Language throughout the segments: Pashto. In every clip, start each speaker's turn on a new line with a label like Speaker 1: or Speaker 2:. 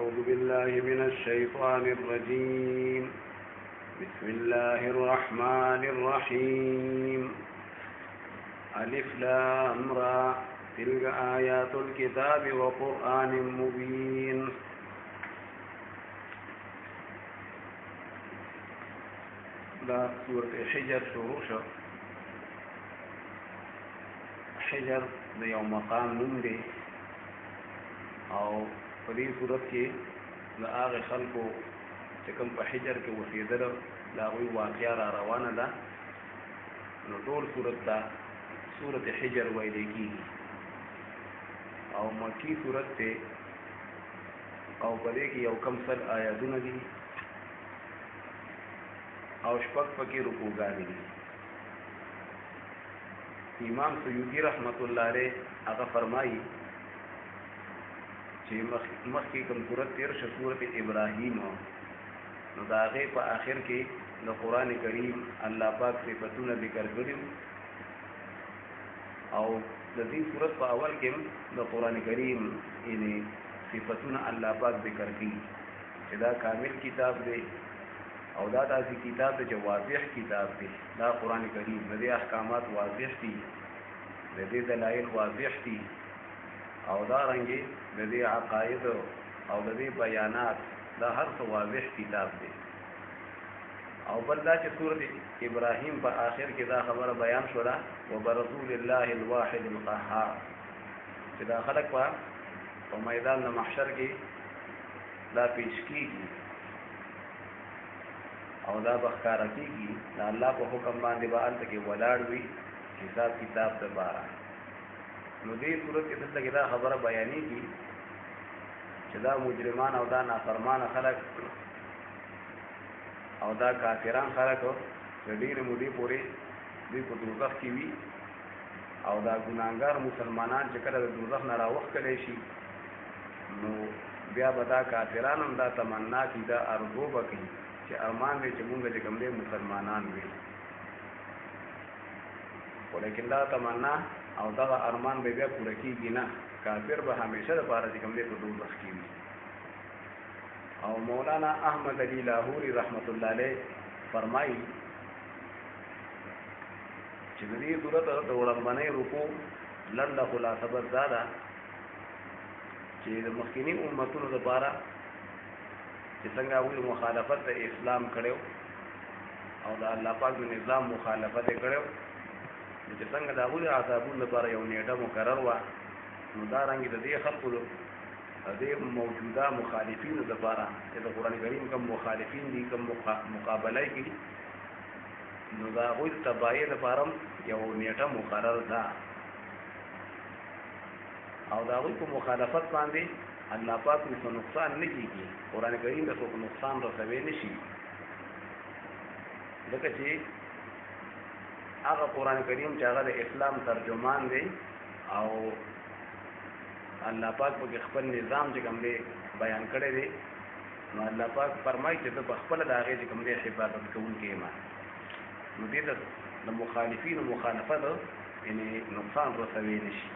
Speaker 1: أعوذ بالله من الشيطان الرجيم. بسم الله الرحمن الرحيم. ألف لام را تلك آيات الكتاب وقرآن مبين. دا سورة حجر شروع شو. حجر د یو مقام نوم دی او په دې صورت کې د هغه خلکو چې کوم په حجر کې اوسېدل د هغوی واقعه را روانه ده، نو ټول صورت ته صورت حجر ویل کېږي او مکی صورت دی او په دې کې یو کم سل آیاتونه دي او شپږ پکې رکوګانې دي. امام سیوطی رحمت الله علیه هغه فرمایي چې مخکې کوم صورت تیر شو صورت ابراهیم، نو د هغې په آخر کې د قرآن کریم الله پاک صفتونه ذکر کړي او د دې صورت په اول کې د قرآن کریم یعنی صفتونه الله پاک ذکر کړي چې دا کامل کتاب دی او دا داسې کتاب دی چې واضح کتاب دی. دا قرآن کریم د دې احکامات واضح دي، د دې دلایل واضح دي او دا رنګې د دې عقاید او د دې بیانات دا هر څه واضح کتاب دی. او بل دا چې سورۃ ابراهیم په آخر کې دا خبره بیان شوه وبرسول الله الواحد القهار چې دا خلق په میدان د محشر کې دا پیش کیږي او دا بخکاره کیږي دا الله په حکم باندې به هلته کې ولاړ وي حساب کتاب دپاره. نو دې صورت کې دلته کې دا خبره بیانېږي چې دا مجرمان او دا نافرمانه خلک او دا کافران خلک د ډېرې مودې پورې دوی په دوزخ کې وي او دا ګناهګار مسلمانان چې کله د دوزخ نه راوښکلی شي نو بیا به دا کافران هم دا تمنا کړي، دا ارزو به کوي چې ارمان دی چې مونږ چې کوم دی مسلمانان وي، خو لیکن دا تمنا او دغه ارمان به بیا پوره کېږي نه، کافر به همیشه دپاره چې کوم دی په دوزخ کې وي. او مولانا احمد علی لاهوري رحمت الله علیه فرمایي چې د دې صورت د وړاندې رکوع لنډه خلاصه بس دا ده چې د مخکینی امتونو لپاره چې څنګه هغوی مخالفت د اسلام کړی او د الله پاک د نظام مخالفت یې کړی، چې څنګه د هغوی د عذابونو لپاره یو نیټه مقرر وه، نو دارنګې د دې خلقو د دې موجوده مخالفینو لپاره چې د قرآن کریم کوم مخالفین دي کوم مقابله یې کوي، نو د هغوی د تباهۍ لپاره یو نیټه مقرر ده او د هغوی په مخالفت باندې الله پاک څه نقصان نه کېږي، قرآن کریم د څوک نقصان رسوی نه شي، ځکه چې هغه قرآن کریم چې هغه د اسلام ترجمان دی او الله پاک پکې خپل نظام چې کوم دی بیان کړی دی، نو الله پاک فرمایي چې زه په خپله د هغې چې کوم دی حفاظت کوونکی یم، نو دې ته د مخالفینو مخالفت یعنې نقصان رسوی نه شي.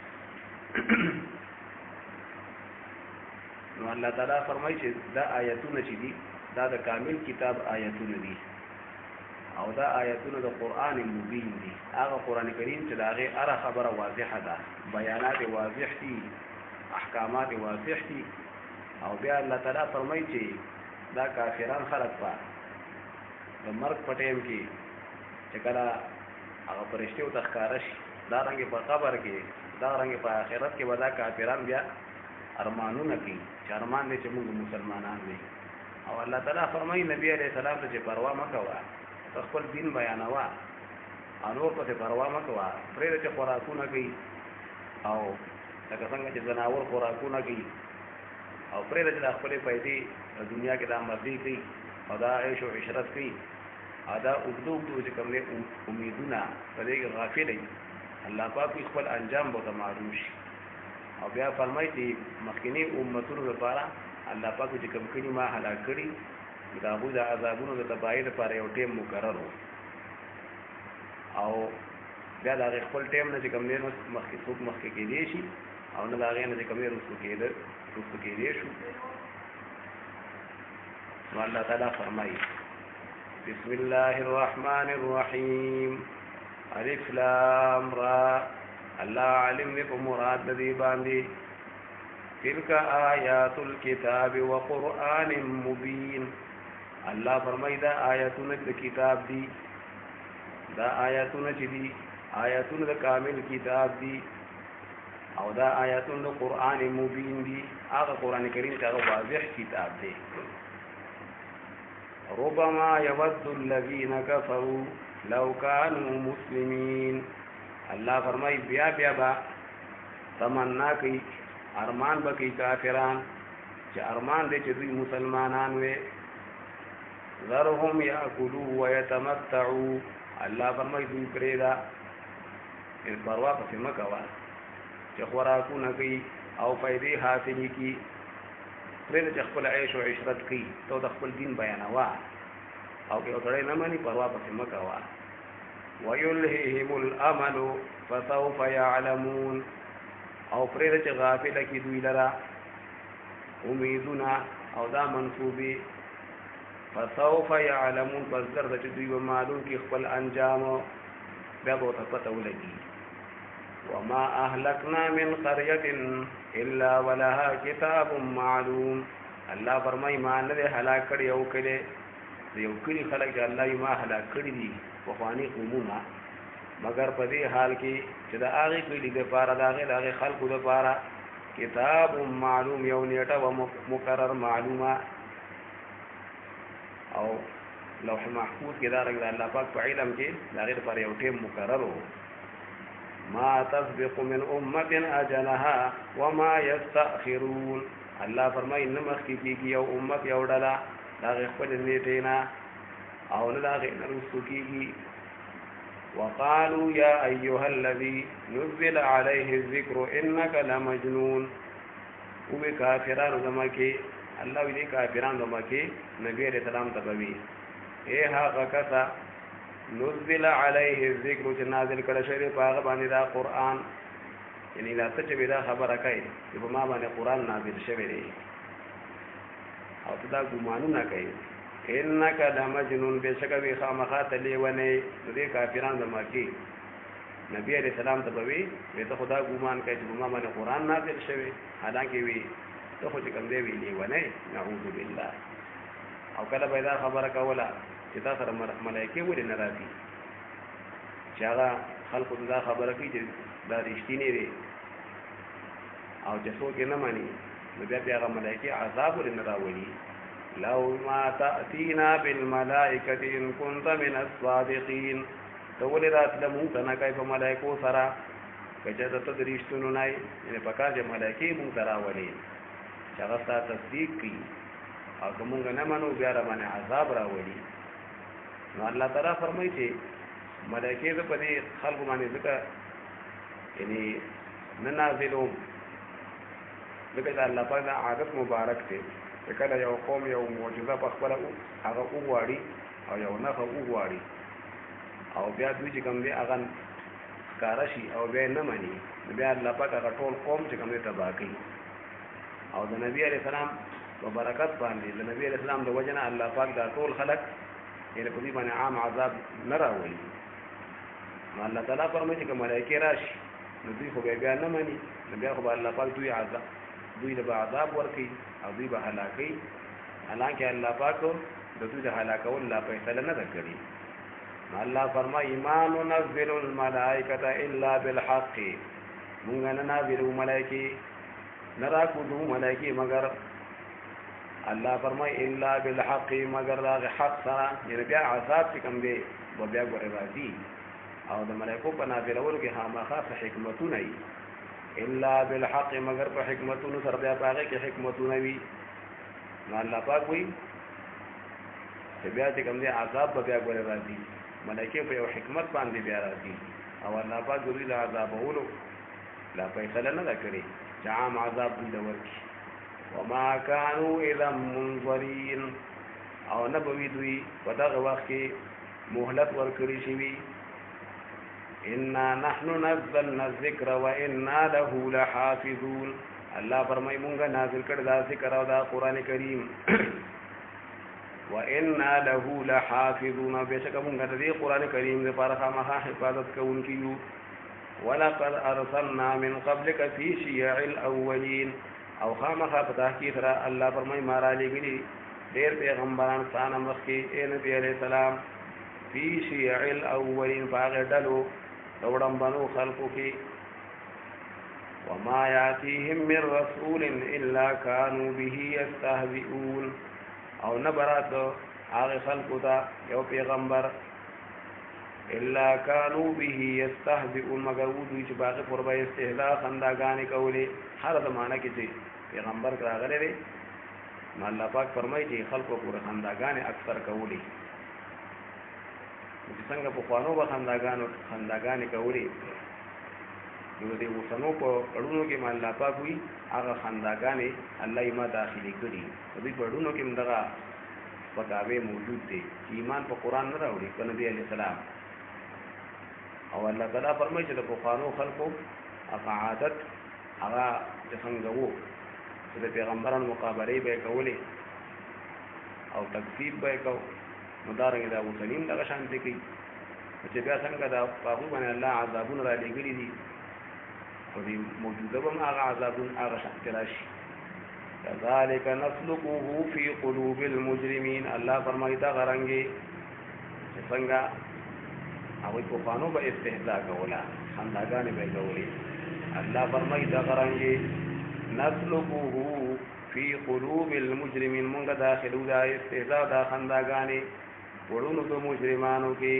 Speaker 1: نو الله تعالی فرمایي چې دا آیتونه چې دي دا د کامل کتاب آیتونه دي او دا آیتونه د قرآن مبین دي، هغه قرآن کریم چې د هغې هره خبره واضحه ده، بیانات واضح دي، احکامات واضح دي. او بیا الله تعالی فرمایي چې دا کافران خلک په د مرګ په ټیم کې چې کله هغه فرشتې ورته ښکاره شي، دارنګې په قبر کې دارنګې په آخرت کې به دا کافران بیا ارمانونه کوي چې ارمان دی چې موږ مسلمانان دي. او الله تعالی فرمایي نبی علیه السلام ته چې پروا مه کوه، ته خپل دین بیانوه او نور پسې پروا مه کوه، پرېږده چې خوراکونه کوي او لکه څنګه چې ځناور خوراکونه کوي او پرېږده چې دا خپلې پیسې د دنیا کې دا مزې کوي او دا عیش و عشرت کوي او دا اوږده اوږده چې کوم دی امیدونه په دې کې غافل وي، الله پاک خپل انجام به ورته معلوم شي. او بیا فرمایي چې مخکینی امتونو لپاره الله پاک چې کوم کړي ما هلاک کړي د هغوی د عذابونو د تباهۍ لپاره یو ټیم مقرر و او بیا د هغې خپل ټیم نه چې کوم دی مخکې څوک مخکې کېدی شي او نه د هغې نه چې کوم دی رسو کېدی شو والله تعالی فرمایي بسم الله الرحمن الرحيم الف لام را الله علم دې په مراد دې باندې تلك آیات الكتاب وقرآن مبین الله فرمایي دا آیاتونه د کتاب دي دا آیاتونه چې دي آیاتونه د کامل کتاب دي او دا آیاتونه د قرآن مبین دي هغه قرآن کریم چې هغه واضح کتاب دی ربما يود الذين كفروا لو كانوا مسلمين الله فرمای بیا بیا با تمنا کوي ارمان بکی کافران چې ارمان دې چې دوی مسلمانان وي ذرهم ياكلوا ويتمتعوا الله فرمای دوی پرېدا ان پروا پسې مکوا چې خوراکونه کوي او فائدې حاصلې کی پرېدا چې خپل عيش او عشرت کوي ته د خپل دین بیانوا او که اوتړې نه مانی پروا پسې مکوا ويلههم الامل فسوف يعلمون او پرېدا چې غافل کی دوی لرا امیدونه او دا منصوبي فسوف يعلمون پس در چې دوی به معلوم کی خپل انجام بیا به پته ولګي وما اهلكنا من قريه الا ولها كتاب معلوم الله فرمای ما نه هلاک کړي یو کړي یو کړي خلک الله یې ما هلاک کړي دي وفانی عموما مگر په دې حال کې چې دا هغه کړي د پاره داغه خلقو د پاره کتاب معلوم یو نیټه و مقرر معلومه او لوح محفوظ کې دا رنګ الله پاک په علم کې داغه پر یو ټیم مقرر وو ما تسبق من امه اجلها وما يستاخرون الله فرمایي نمخ کېږي یو امت یو ډله داغه خپل نیټه نه او نه داغه نرسو کېږي وقالوا يا ايها الذي نزل عليه الذكر انك لمجنون وبه کافرانو زمکه الله دې کافرانو زمکه نبی عليه السلام تبوي اے هغه کسا نزل عليه الذكر چې نازل کړه شوی په هغه باندې دا قران یعنی دا څه چې دا خبره کوي چې په ما باندې قران نازل شوی دی او ته دا ګمانونه کوي انک لمجنون بشکه وی خامخات لیونه دې کافرانو زمکه نبی عليه السلام تبوي ته خدا ګمان کوي چې په ما باندې قران نازل شوی حالانکه وی ته خو چې کوم دی وی لیونه نعوذ بالله او کله پیدا خبره کوله چې دا سره ملائکه ولې نه راځي چې هغه خلکو دا خبره کوي چې دا رښتینی دی او چې څوک نه مانی نو بیا هغه ملائکه عذاب ولې نه راوړي لو ما تأتينا بالملائكة إن كنت من الصادقين تولي رات لمون تنا كيف ملائكو سرا کچته تدریشتونو نه یعنی پکار چې ملائکه مون سرا ولي شغستا تصدیق کی او کومګ نه منو بیا را باندې عذاب راوړي نو الله تعالی فرمایي چې ملائکه په دې خلق باندې ځکه یعنی نه نازلوم ځکه الله پاک عادت مبارک دی کله یو قوم یو معجزه په خپل هغه وغواړي او یو نه وغواړي او بیا دوی چې کوم دی هغه کارشي او بیا نه مانی بیا الله پاک هغه ټول قوم چې کوم دی تباہ کوي او د نبی عليه السلام په برکت باندې د نبی عليه السلام د وجنه الله پاک دا ټول خلق یې په دې باندې عام عذاب نه راوړي نو الله تعالی فرمایي چې ملائکه راشي نو دوی خو بیا نه مانی نو بیا خو الله پاک دوی عذاب دوی له عذاب ورکي او دوی به هلاکي حالانکه الله پاک د دوی د هلاکول لا فیصله نه کړی الله فرمایي ایمان ننزل الملائکه الا بالحق موږ نه نازلو ملائکه نرا کو دو ملائکه مگر الله فرمایي الا بالحق مگر دا حق سره یعنی بیا عذاب کوم دی و بیا ګورې راځي او د ملائکو په نازلولو کې خامخا حکمتونه وي الا بالحق مگر په حکمتونو سره بیا باغې کې حکمتونه وي نو الله پاک وي چې بیا چې کوم دی عذاب بیا ګورې راځي ملائکه په یو حکمت باندې بیا راځي او الله پاک دوی له عذابولو لا فیصله نه کړی چې عام عذاب دوی ورکړي وما كانوا اذا منظرين او نبوي دوی په دغه وخت کې مهلت ورکړي شي انا نحن نزلنا الذكر وانا له لحافظون الله فرمای مونږه نازل کړ دا ذکر او دا قران کریم وإنا له لحافظون بشک مونږ د دې قران کریم لپاره خامخا حفاظت کوونکیو ولقد ارسلنا من قبلك في شيع الاولين او خامخا په تحقیق را الله فرمای ما را لګلی ډېر پیغمبران ستانه مخکې اے نبی علیہ السلام فی شیع الاولین فاغ ډلو دوړم بنو خلقو کې وما یاتیهم من رسول الا كانوا به یستهزئون او نبرات هغه خلقو ته یو پیغمبر الا كانوا به يستهزئون مگر ودوی چې باغ پر به استهزاء خنداګانې کولې هر زمانہ کې چې پیغمبر راغلی دی نو الله پاک فرمایي چې خلقو پر خنداګانې اکثر کولې چې څنګه په خوانو به خنداګانې کولې نو دې وسنو په اړونو کې ما الله پاک وي هغه خنداګانې الله یې ما داخلي کړي دې په اړونو کې مدغه پکاوي موجود دي چې ایمان په قران نه راوړي په نبی عليه السلام او الله تعالی فرمایي چې د خوانو خلقو عادت هغه څنګه وو چې د پیغمبرانو مقابله به کولې او تکذیب به کو مدارنګ دا وسلیم دغه شان دي کوي چې بیا څنګه دا پاغو باندې الله عذابون را لګړي دي او دې موجوده به هغه عذابون هغه شان راشي كذلك نسلكه في قلوب المجرمين الله فرمایي دا غرانګي چې څنګه هغه په قانون به استهزاء کولا خنداګانې به کولې الله فرمایي دا غرانګي نسلكه في قلوب المجرمين مونږ داخلو دا استهزاء دا خنداګانې ورونو د مجرمانو کې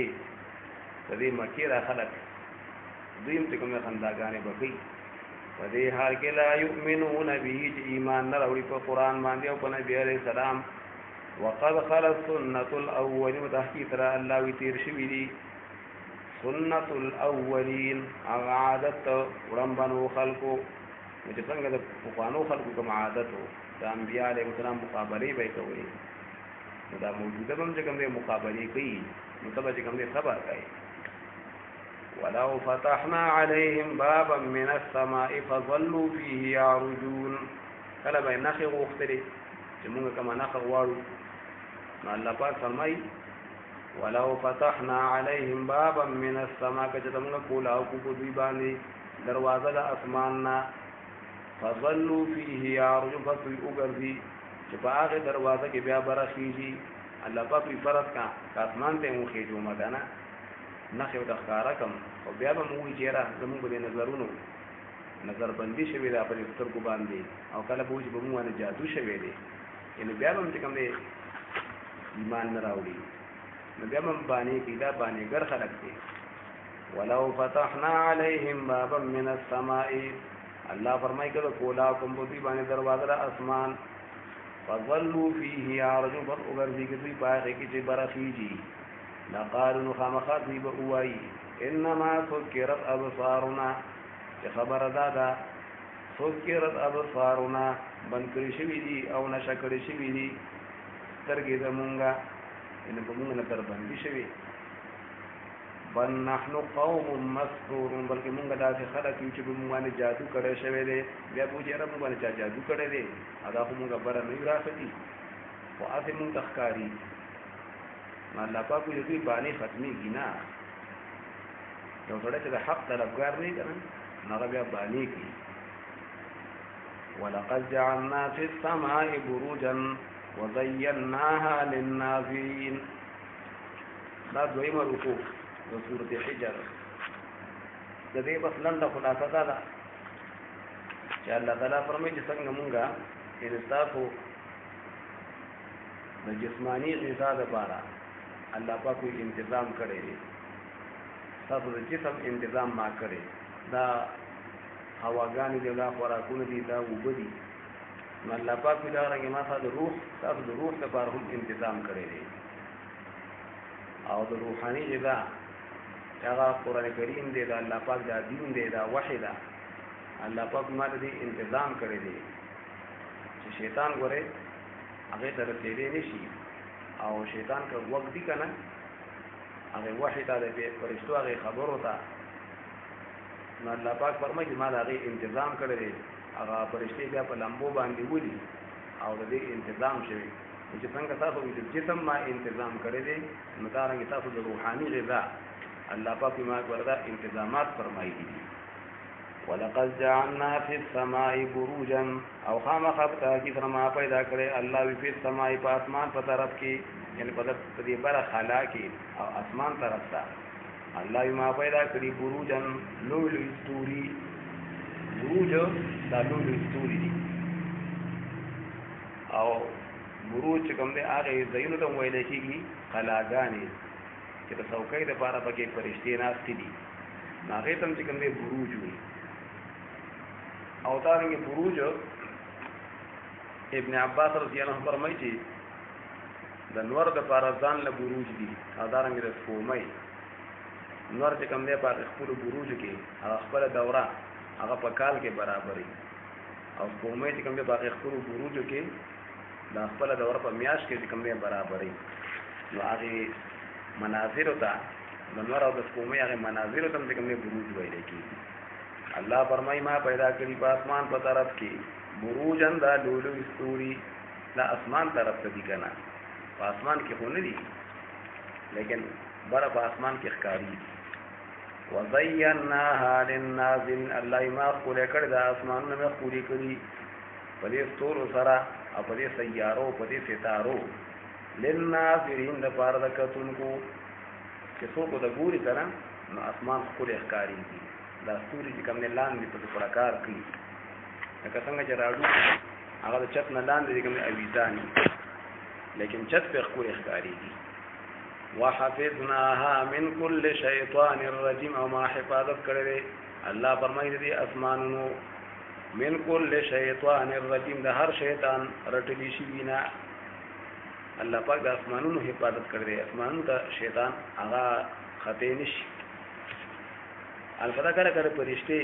Speaker 1: دې مکه را خلق دیم ته کومه خنداګانې بکی په دې حال کې لا یؤمنون به ایمان نه راوړي په قران باندې او په نبی عليه السلام وقد خلت سنة الاولين وتحقیق را الله وی تیر شوی دي سنة الاولين عادت ورمبنو خلقو چې څنګه د قانون خلقو کوم عادت د انبیاء علیهم السلام مقابله به کوي دا موجوده هم چې کوم مقابله کوي مطلب چې کوم خبر کوي ولو فتحنا عليهم بابا من السماء فظلوا فيه يعرجون کله به نخي غوښتلې چې موږ کوم نخ غواړو نو الله پاک فرمایي ولو فتحنا عليهم بابا من السماء کله موږ کولا او کو دوی باندې دروازه د اسمان نه فظلوا فيه يعرجون فسوي وګرځي چې په هغه دروازه کې بیا برخیږي الله پاک یې فرض کا اسمان ته مو خېجو مدانه نخي او تخکارا کم او بیا به موږ چیرې زموږ په نظرونو نظر بندي شوی دا په سترګو باندې او کله به موږ باندې جادو شوی دی یعنی بیا به چې کوم دی ایمان نه راوړي نو بیا هم باندې کیدا باندې ګر خلق دي ولو فتحنا عليهم بابا من السماء الله فرمایي کله کولا کوم په باندې دروازه د اسمان فظلوا فيه يعرجون فغرزي کې دوی پاره کې چې برخیږي لقالوا خامخات دی بوای انما سكرت ابصارنا چې خبر دادا سكرت ابصارنا بنکړی شوی دي او نشکړی شوی دي سترګې زمونږه ان په موږ نه تر باندې شوی بل نحن قوم مسحورون بلکې موږ داسې خلک یو چې په موږ باندې جادو کړی شوی دی بیا به چې رب باندې جادو کړی دی ادا خو موږ بره نه راځي او اته موږ تخکاری الله پاک دې باندې ختمي کینا یو څړه چې د حق طلبګار نه کړي هغه بیا باندې کی ولقد جعلنا في السماء بروجا وزيناها للناظرين دا دویمه رکوع د سورۃ حجر د دې بس لنډه خلاصه ده چې الله تعالی فرمایي چې څنګه مونږه انصافو د جسمانی غذا لپاره الله پاک کوئی تنظیم کړی دی تاسو د جسم تنظیم ما کړی دا هواګانی دی دا خوراکونه دي دا وبدي نو الله پاک دا رنګه ما تاسو د روح لپاره هم تنظیم کړی دی او د روحاني غذا هغه قران کریم دی دا الله پاک دا دین دی دا وحی دا الله پاک ما دې تنظیم کړی دی چې شیطان ګوره هغه تر دې نشي او شیطان کا وقت دی کنه هغه وحی ته د فرشتو هغه خبرو ته نو الله پاک فرمایي ما دا هغه تنظیم کړی دی هغه فرشتي بیا په لمبو باندې ولي او د دې تنظیم شوی چې څنګه تاسو د جسم ما تنظیم کړی دی نو دا رنګ تاسو د روحاني غذا الله پاک ما وردا تنظیمات فرمایي دي ولقد جعلنا في السماء بروجا او خامخبتا کی فرما پیدا کړي الله په السماء په اسمان په طرف کې یعنی په دې بار خلا کې او اسمان طرف ته الله ما پیدا کړي بروجن لولو استوري بروج دا لولو استوري دي او بروج کوم دې هغه زینو ته ویل کېږي خلاګانې چې د څوکۍ د پاره پکې فرشتي ناست دي هغه تم چې کوم دې بروج وي او دارنګه بروج ابن عباس رضی الله عنه فرمایي چې د نور د پاره ځان له بروج دي او دارنګه د سپومۍ نور چې کوم دی په خپل بروج کې هغه خپل دوره هغه په کال کې برابرې او سپومۍ چې کوم دی په خپل بروج کې د خپل دوره په میاش کې چې کوم دی برابرې نو هغه مناظر ته د نور او د سپومۍ هغه مناظر ته کوم دی بروج ویل کېږي الله فرمای ما پیدا کړی په اسمان په طرف کې بروجن دا لولو استوري دا اسمان طرف ته دي کنه په اسمان کې خو نه دي لیکن بره په اسمان کې ښکاری دي وزیناها للناظرین الله ما خپل کړی دا اسمانونه مې خوري کړی په دې ستورو سره او په دې سیارو په دې ستارو للناظرین د پاره د کتونکو چې څوک د ګوري کنه نو اسمان خپل ښکاری دي دا ستوري چې کوم نه لاندې په پرکار کوي لکه څنګه چې راډو هغه د چت نه لاندې کوم اویزانی لیکن چت په خپل ښکاری دي وحفظناها من كل شیطان الرجیم او ما حفاظت کړی الله فرمایي دي اسمانونو من كل شیطان الرجیم د هر شیطان رټلی شي وینا الله پاک د اسمانونو حفاظت کړی اسمانونو ته شیطان هغه خطې نشي البته کله پرشته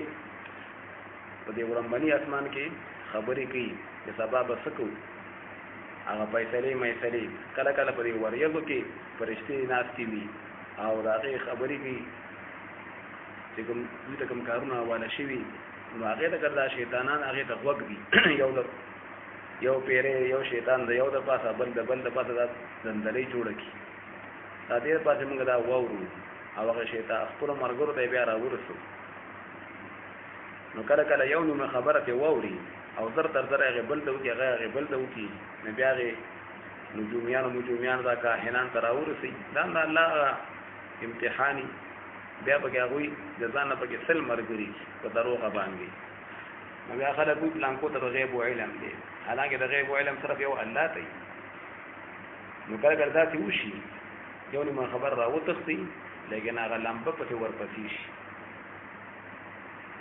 Speaker 1: په دې ورمبني اسمان کې خبرې کوي چې سبب وسکو هغه فیصله مېصلې کله کله په وریځو کې فرشتي ناشتي وي او راغې خبرې کوي چې کوم کارونه والا شي نو هغه د ګرځا شیطانان هغه ته وګ دي یو پیره یو شیطان د یو د پاسه بل د پاسه د زندلې جوړ کی دا دې پاسه موږ دا وورو او هغه شیطان خپل مرګورو ته بیا راورسو نو کله کله یو نو خبره ته ووري او زر تر زر هغه بل دوی هغه بل دوی نه بیا هغه نجوميان دا کاهنان تراورسي دا الله امتحاني بیا به هغه د ځان په کې سل مرګري په دروغه باندې نو بیا خلک په پلان کو ته غیب او علم دي حالانکه د غیب او علم صرف یو الله دی نو کله کله ذاتي وشي یو نه خبر را وتختی لیکن هغه لمبه په ورپسې شي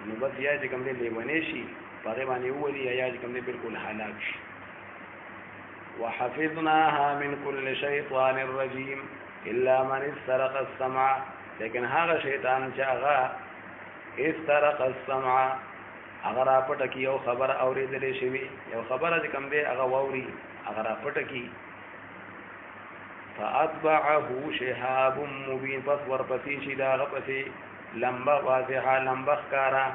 Speaker 1: نو بس یا چې کوم دی لیونی شي هغه باندې وولي یا چې کوم دی بالکل هلاک شي وحفظناها من كل شيطان رجيم الا من استرق السمع لیکن هغه شیطان چې هغه استرق السمع هغه را پټ کی یو خبر اورېدلې شوی یو خبره چې کوم دی هغه ووري هغه را پټ کی فاتبعه شهاب مبين پس ورپسې شي دا غپسې لمبه واضحه لمبه ښکارا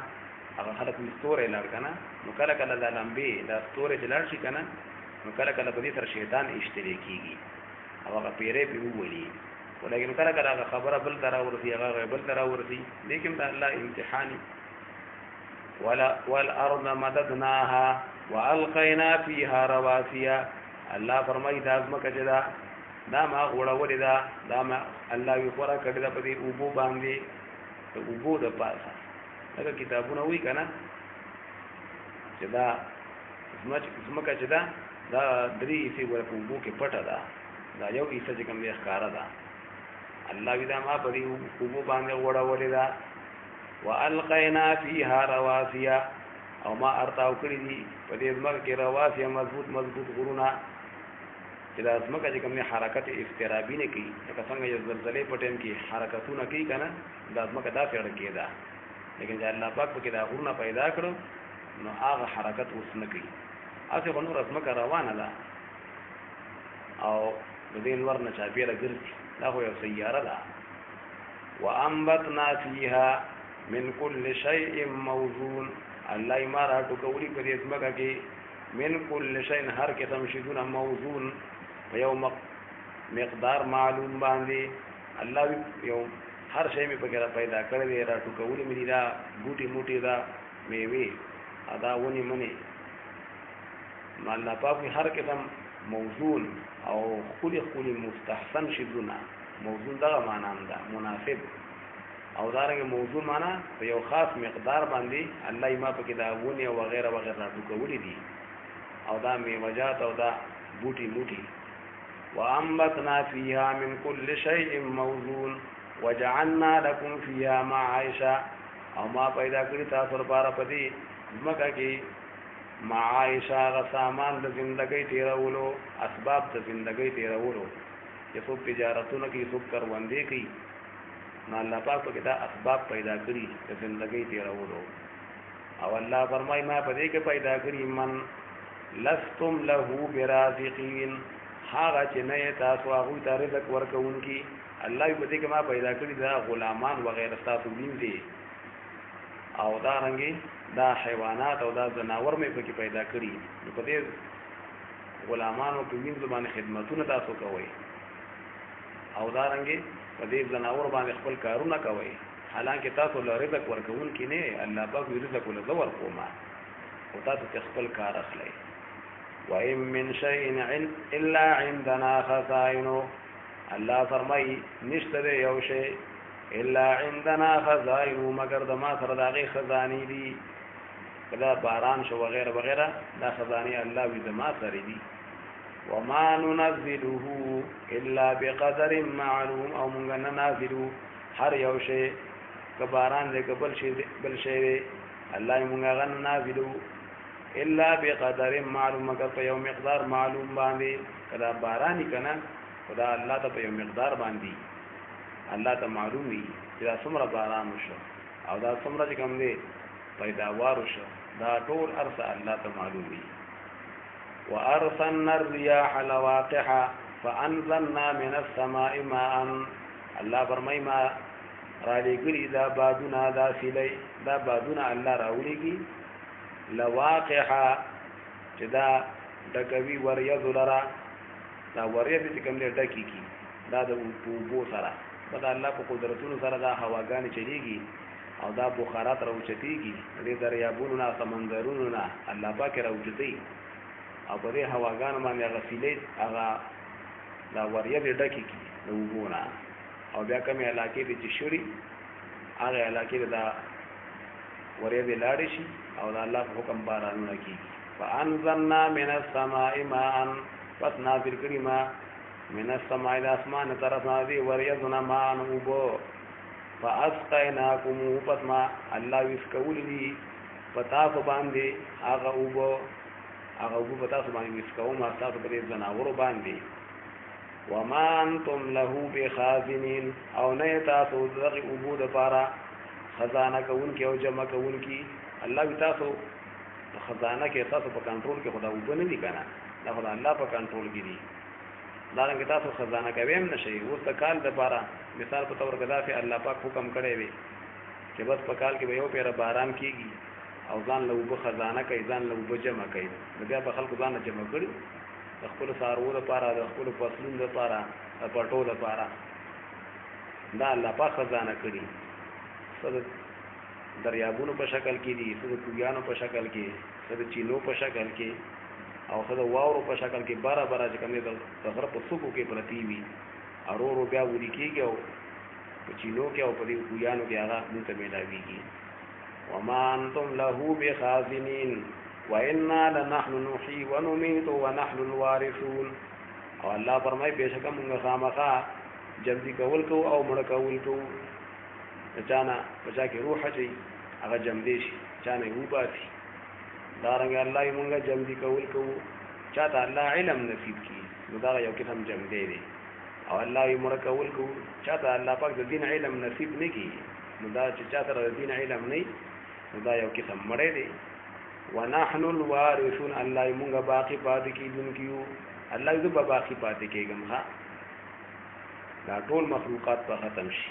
Speaker 1: هغه خلک مستورې لړ کنه نو کله کله دا لمبې دا ستورې چې لړ شي کنه نو کله کله په دې سره شیطان اشتراکيږي هغه پیرې په وولي ولکن کله کله هغه خبره بل ترا ورسي هغه بل ترا ورسي لیکن دا الله امتحاني والارض مددناها والقينا فيها رواسي الله فرمایي دا ځمکه چې دا ما غوړولې دا ما الله یو خورا کړی دا په دې اوبو باندې ته اوبو د پاسه دا کتابونه وی کنه چې دا ځمکه چې دا درې سی ورته اوبو کې پټه ده دا یو ایسه چې کوم یې ښکارا ده الله ودا ما په دې اوبو باندې غوړولې دا والقینا فیها رواسي او ما ارتاو کړی دي په دې ځمکه کې رواسي مضبوط غرونه چې دا ځمکه چې کوم حرکت استرابي نه کوي لکه څنګه یو زلزلې په ټیم کې حرکتونه کوي کنه دا ځمکه دا څنګه کېده لیکن چې الله پاک پکې دا غرونه پیدا کړو نو هغه حرکت اوس نه کوي اته په نور ځمکه روانه ده او د دې نور نه چاپیره ګرځي دا خو یو سیاره ده وانبتنا فيها من كل شيء موزون الله ما را ټکوړي په دې ځمکه کې من كل شيء هر قسم شیونه موزون په یو مقدار معلوم باندې الله یو هر شی می پکې را پیدا کړی دی را ټوکول مې دا بوټي موټي دا میوه ادا ونی منی الله پاک هر قسم موزون او خلی مستحسن شذونه موزون دغه معنا ده مناسب او دارنګ موزون معنا په یو خاص مقدار باندې الله یې ما پکې دا ونی او وغیرہ وغیرہ ټوکول دي او دا میوجات او دا بوټي موټي وانبتنا فيها من كل شيء موزون وجعلنا لكم فيها معايش او ما پیدا کړی تاسو لپاره پدې مکه کې معايش غ سامان د ژوندۍ تیرولو اسباب د ژوندۍ تیرولو چې څوک تجارتونه کوي څوک کاروندې کوي نو الله پاک پکې دا اسباب پیدا کړی د ژوندۍ تیرولو او الله فرمایي ما پدې کې پیدا کړی من لستم له برازقین هغه چې نه تاسو هغه ته رزق ورکوونکی الله په دې کې ما پیدا کړی دا غلامان وغیرہ تاسو وینځي او دا رنګي دا حیوانات او دا جناور مې پکې پیدا کړی نو په دې غلامانو په وینځ باندې خدمتونه تاسو کوي او دا رنګي په دې جناور باندې خپل کارونه کوي حالانکه تاسو له رزق ورکوونکی نه الله پاک رزق له زور کوما او تاسو خپل کار اخلي وَإِن مِّن شَيْءٍ إِلَّا عِندَنَا خَزَائِنُهُ الله فرمایي نشته یو شی الا عندنا خزائنه مگر د ما سره دغه خزاني دي کله باران شو وغیرہ وغیرہ دا خزاني الله وی د ما سره دي وما ننزله الا بقدر معلوم او موږ نه نازلو هر یو شی که باران دې قبل شي بل شی الله موږ غن نازلو الا بقدر معلوم مگر په یو مقدار معلوم باندې کله باران کنه خدا الله ته په یو مقدار باندې الله ته معلوم وي چې دا څومره باران وشو او دا څومره چې کوم دی پیداوار وشو دا ټول ارث الله ته معلوم وي وارسلنا الرياح لواقح فانزلنا من السماء ماء الله فرمای ما را لګري دا بادونه دا سیلې دا بادونه الله راولېږي لواقح چې دا ډکوي وریا زلرا دا وریا دې کوم دې ډکی کی دا د بو سره دا الله په قدرتونو سره دا هواګانی چلیږي او دا بخارات راوچتيږي دې دریابونو نه سمندرونو نه الله پاک راوچتي او په دې هواګان باندې غسیلې هغه دا وریا دې ډکی کی د وګونه او بیا کومه علاقې دې چې شوري هغه علاقې دا وریا دې لاړ شي او دا الله په حکم بارانونه کیږي فانزلنا من السماء ماء پس نازل کړي ما من السماء د اسمان طرف نازل وريزنا ما نوبو فاسقيناكم پس ما الله وسکول دي پتا په باندې هغه وبو پتا په باندې وسکو ما تاسو په دې زناورو باندې وما انتم له بخازنين او نه تاسو دغه وبو د پاره خزانه کوونکی او جمع کوونکی الله تاسو خزانه کې تاسو په کنټرول کې خدا وبنه دي کنه دا خدای الله په کنټرول کې دي دا رنګ تاسو خزانه کوي هم نشي اوس د کال د بارا مثال په تور غدا في الله پاک حکم کړی وي چې بس په کال کې به یو پیر باران کیږي او ځان له وب خزانه کوي ځان له وب جمع کوي بیا په خلکو ځان جمع کړي د خپل سارو لپاره د خپل فصلونو لپاره د پټو لپاره دا الله پاک خزانه کړي څه دریابونو په شکل کې دي څه کویانو په شکل کې څه چینو په شکل کې او څه واورو په شکل کې بارا چې کومې د غره په څوکو کې پرتی وي اورو بیا ودی کېږي او په چینو کې او په دې کویانو کې هغه مونږ ته ملاويږي وما انتم له بخازنين وانا لنحن نحيي ونميت ونحن الوارثون او الله فرمای بهشکه مونږ خامخا جلدی کول کو او مړ کول کو چانا بچا کې روح چي هغه جمع دي شي چانه وباسي دارنګ الله یې مونږه جمع دي کول کو چاته الله علم نصیب کی نو دا یو قسم جمع دی او الله یې مړ کول کو چاته الله پاک د دین علم نصیب نه کی نو دا چې چاته د دین علم نه نو دا یو قسم مړ دی ونحن الوارثون الله یې مونږه باقی پاتې کیدونکو الله دې باقی پاتې کېږم ها دا ټول مخلوقات په ختم شي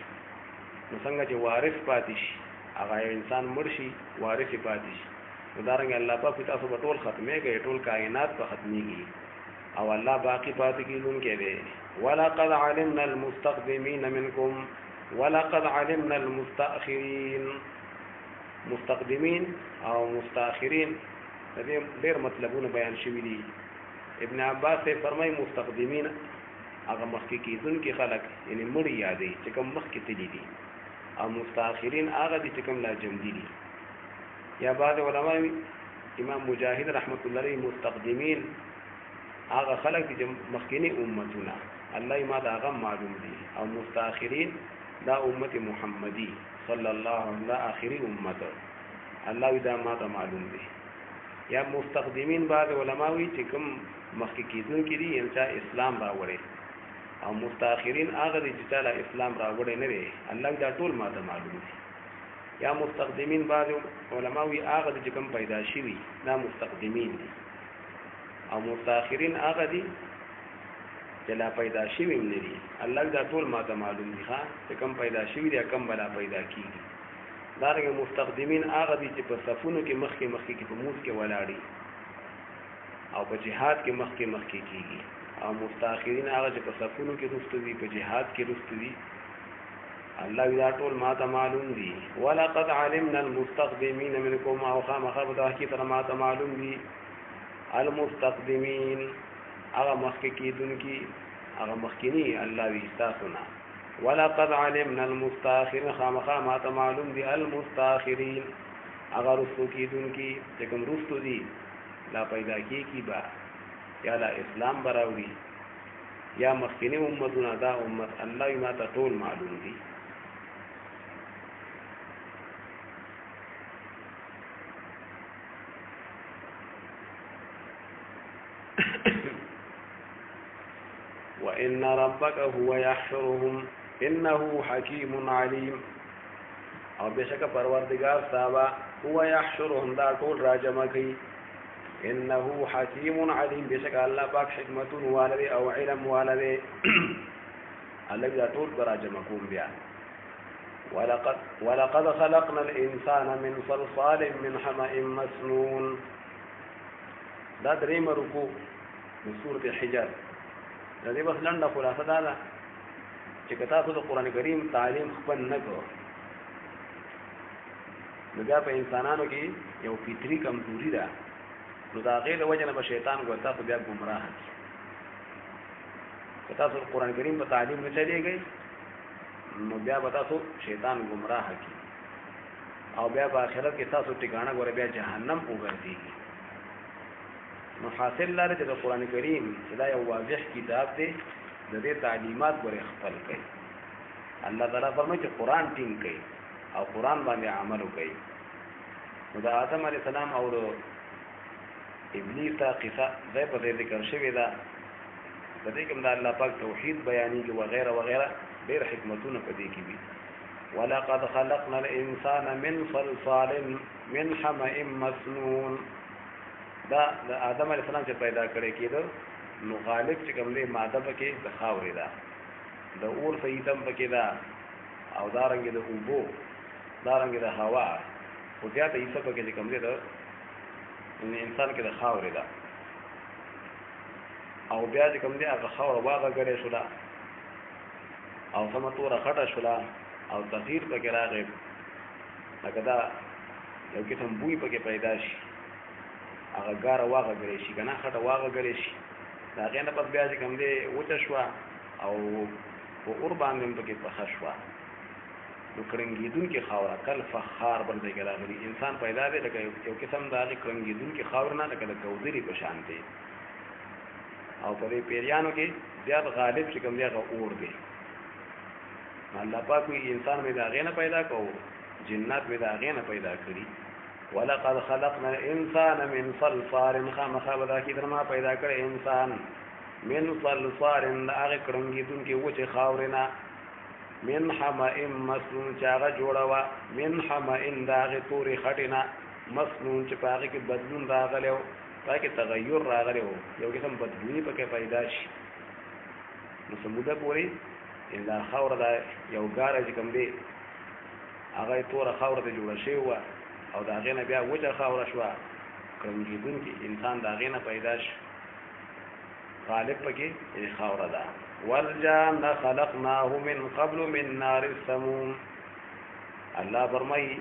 Speaker 1: نو څنګه چې وارث پاتې شي هغه انسان مړ شي وارث پاتې شي نو دا رنګ الله په تاسو په ټول ختمېږي ټول کائنات په ختمېږي او الله باقی پاتې کیدونکی دی. ولقد علمنا المستقدمین منکم ولقد علمنا المستأخرین. مستقدمین او مستأخرین د دې ډېر مطلبونه بیان شوي دي. ابن عباس فرمای مستقدمین هغه مخکې کیدونکي خلک یعنی مړي یادې چې کوم مخکې تللی دي، او مستأخرین هغه دي چې کوم لا جمدي دي. یا بعض علما امام مجاهد رحمت الله علیه مستقدمین هغه خلک دي چې مخکینی امتونه الله ما دا هغه معلوم دي، او مستأخرین دا امت محمدی صلی الله علیه آخری امت الله دا ما ته معلوم دي. یا مستقدمین بعض علما وی چې کوم مخکې کیدونکي دي انسان اسلام راوړي، او مستأخرین هغه دي چې تعالی اسلام راوړي نه دي الله دا ټول ما ته معلوم دي. یا مستقدمین بعض علما وی هغه دي چې کوم پیدا شوي دا مستقدمین دي، او مستأخرین هغه دي چې لا پیدا شوي نه دي الله دا ټول ما ته معلوم دي ها چې کوم پیدا شوي دي کوم بلا پیدا کیږي. دارنګه مستقدمین هغه دي چې په صفونو کې مخکې کې په موږ کې ولاړی او په جهاد کې مخکې کیږي، او مستأخرین هغه چې په صفونو کې رستو دي په جهاد کې رستو دي الله دا ټول ما ته معلوم دي. ولقد علمنا المستقدمین منکم او خامخا به دا کی تر ما ته معلوم دي المستقدمین هغه مخکې کیدونکي هغه مخکینی الله وی تاسو نه. ولقد علمنا المستاخرين خامخا ما ته معلوم دي المستاخرين هغه رستو کیدونکي چې کوم رستو دي لا پیدا کی با یا لا اسلام براوي یا مخکینی امتونه دا امت الله ما ته ټول معلوم دي. وإن ربك هو يحشرهم إنه حكيم عليم. او بشک پروردگار صاحب هو يحشرهم دا ټول راجمع کوي. انه حكيم عليم بشک الله پاک حکمت والده او علم والده الله دا ټول راجمع کوم بیا. ولقد خلقنا الانسان من صلصال من حمأ مسنون. دا دریم رکوع من سورة الحجر. دا دې بس لنډه خلاصه دا ده چې که تاسو د قرآن کریم تعلیم خپل نه کړو نو بیا په انسانانو کې یو فطري کمزوري ده، نو د هغې د وجې نه به شیطان ګوره تاسو بیا ګمراه کړي. که تاسو د قرآن کریم په تعلیم نه چلېږئ نو بیا به تاسو شیطان ګمراه کړي، او بیا په آخرت کې تاسو ټکانه ګوره بیا جهنم وګرځېږي. نو حاصل لاره چې د قرآن کریم چې دا یو واضح کتاب دی د دې تعلیمات ګورې خپل کړي. الله تعالی فرمایي چې قرآن ټینګ کړي او قرآن باندې عمل وکړي. نو د آدم علیه السلام او د ابلیس ته قصه ځای په ځای ذکر شوې ده، په دې کې د الله پاک توحید بیانېږي وغیره وغیره ډېر حکمتونه په دې کې دي. ولقد خلقنا الانسان من صلصال من حمأ مسنون. دا د آدم علیه السلام چې پیدا کړی کېده نو غالب چې کوم دی ماده پکې د خاورې ده، د اور سیدم پکې ده، او دارنګې د اوبو دارنګې د هوا، خو زیاته حصه پکې چې کوم دی د انسان کې د خاورې ده. او بیا چې کوم دی هغه خاوره واغه ګړې شوله او سمه توره خټه شوله او تغییر پکې راغی، لکه دا یو قسم بوی پکې پیدا شي، هغه ګاره واغه ګړې شي که نه خټه واغه ګړې شي. د هغې نه پس بیا چې کوم دی وچه شوه او په اور باندې هم پکې پخه شوه، نو کرنګېدونکې خاوره کل فخار بل ځای کې راغلي. انسان پیدا دی لکه یو قسم د هغې کرنګېدونکې خاورې نه لکه د کوترې په شان دی، او په دې پیریانو کې زیات غالب چې کوم دی هغه اور دی. الله پاک وایي انسان مې د هغې نه پیدا کوو، جنات مې د هغې نه پیدا کړي. ولقد خلقنا الانسان من صلصال خامخا به دا کې در ما پیدا کړی انسان من صلصال د هغې کرنګېدونکې وچې خاورې نه، من حمأ مسنون چې هغه جوړه وه، من حمأ د هغې تورې خټې نه، مسنون چې په هغې کې بدلون راغلی و، په هغې کې تغیر راغلی و، یو قسم بدلوني پکې پیدا شي. نو څه موده پورې دا خاوره دا یو ګاره چې کوم دی هغه یې توره خاوره ته جوړه شوې وه، او د هغې نه بیا وچه خاوره شوه، کرنګېدونکې انسان د هغې نه پیدا شو. غالب پکې خاور ده. والجان خلقناه من قبل من نار السموم. الله فرمایي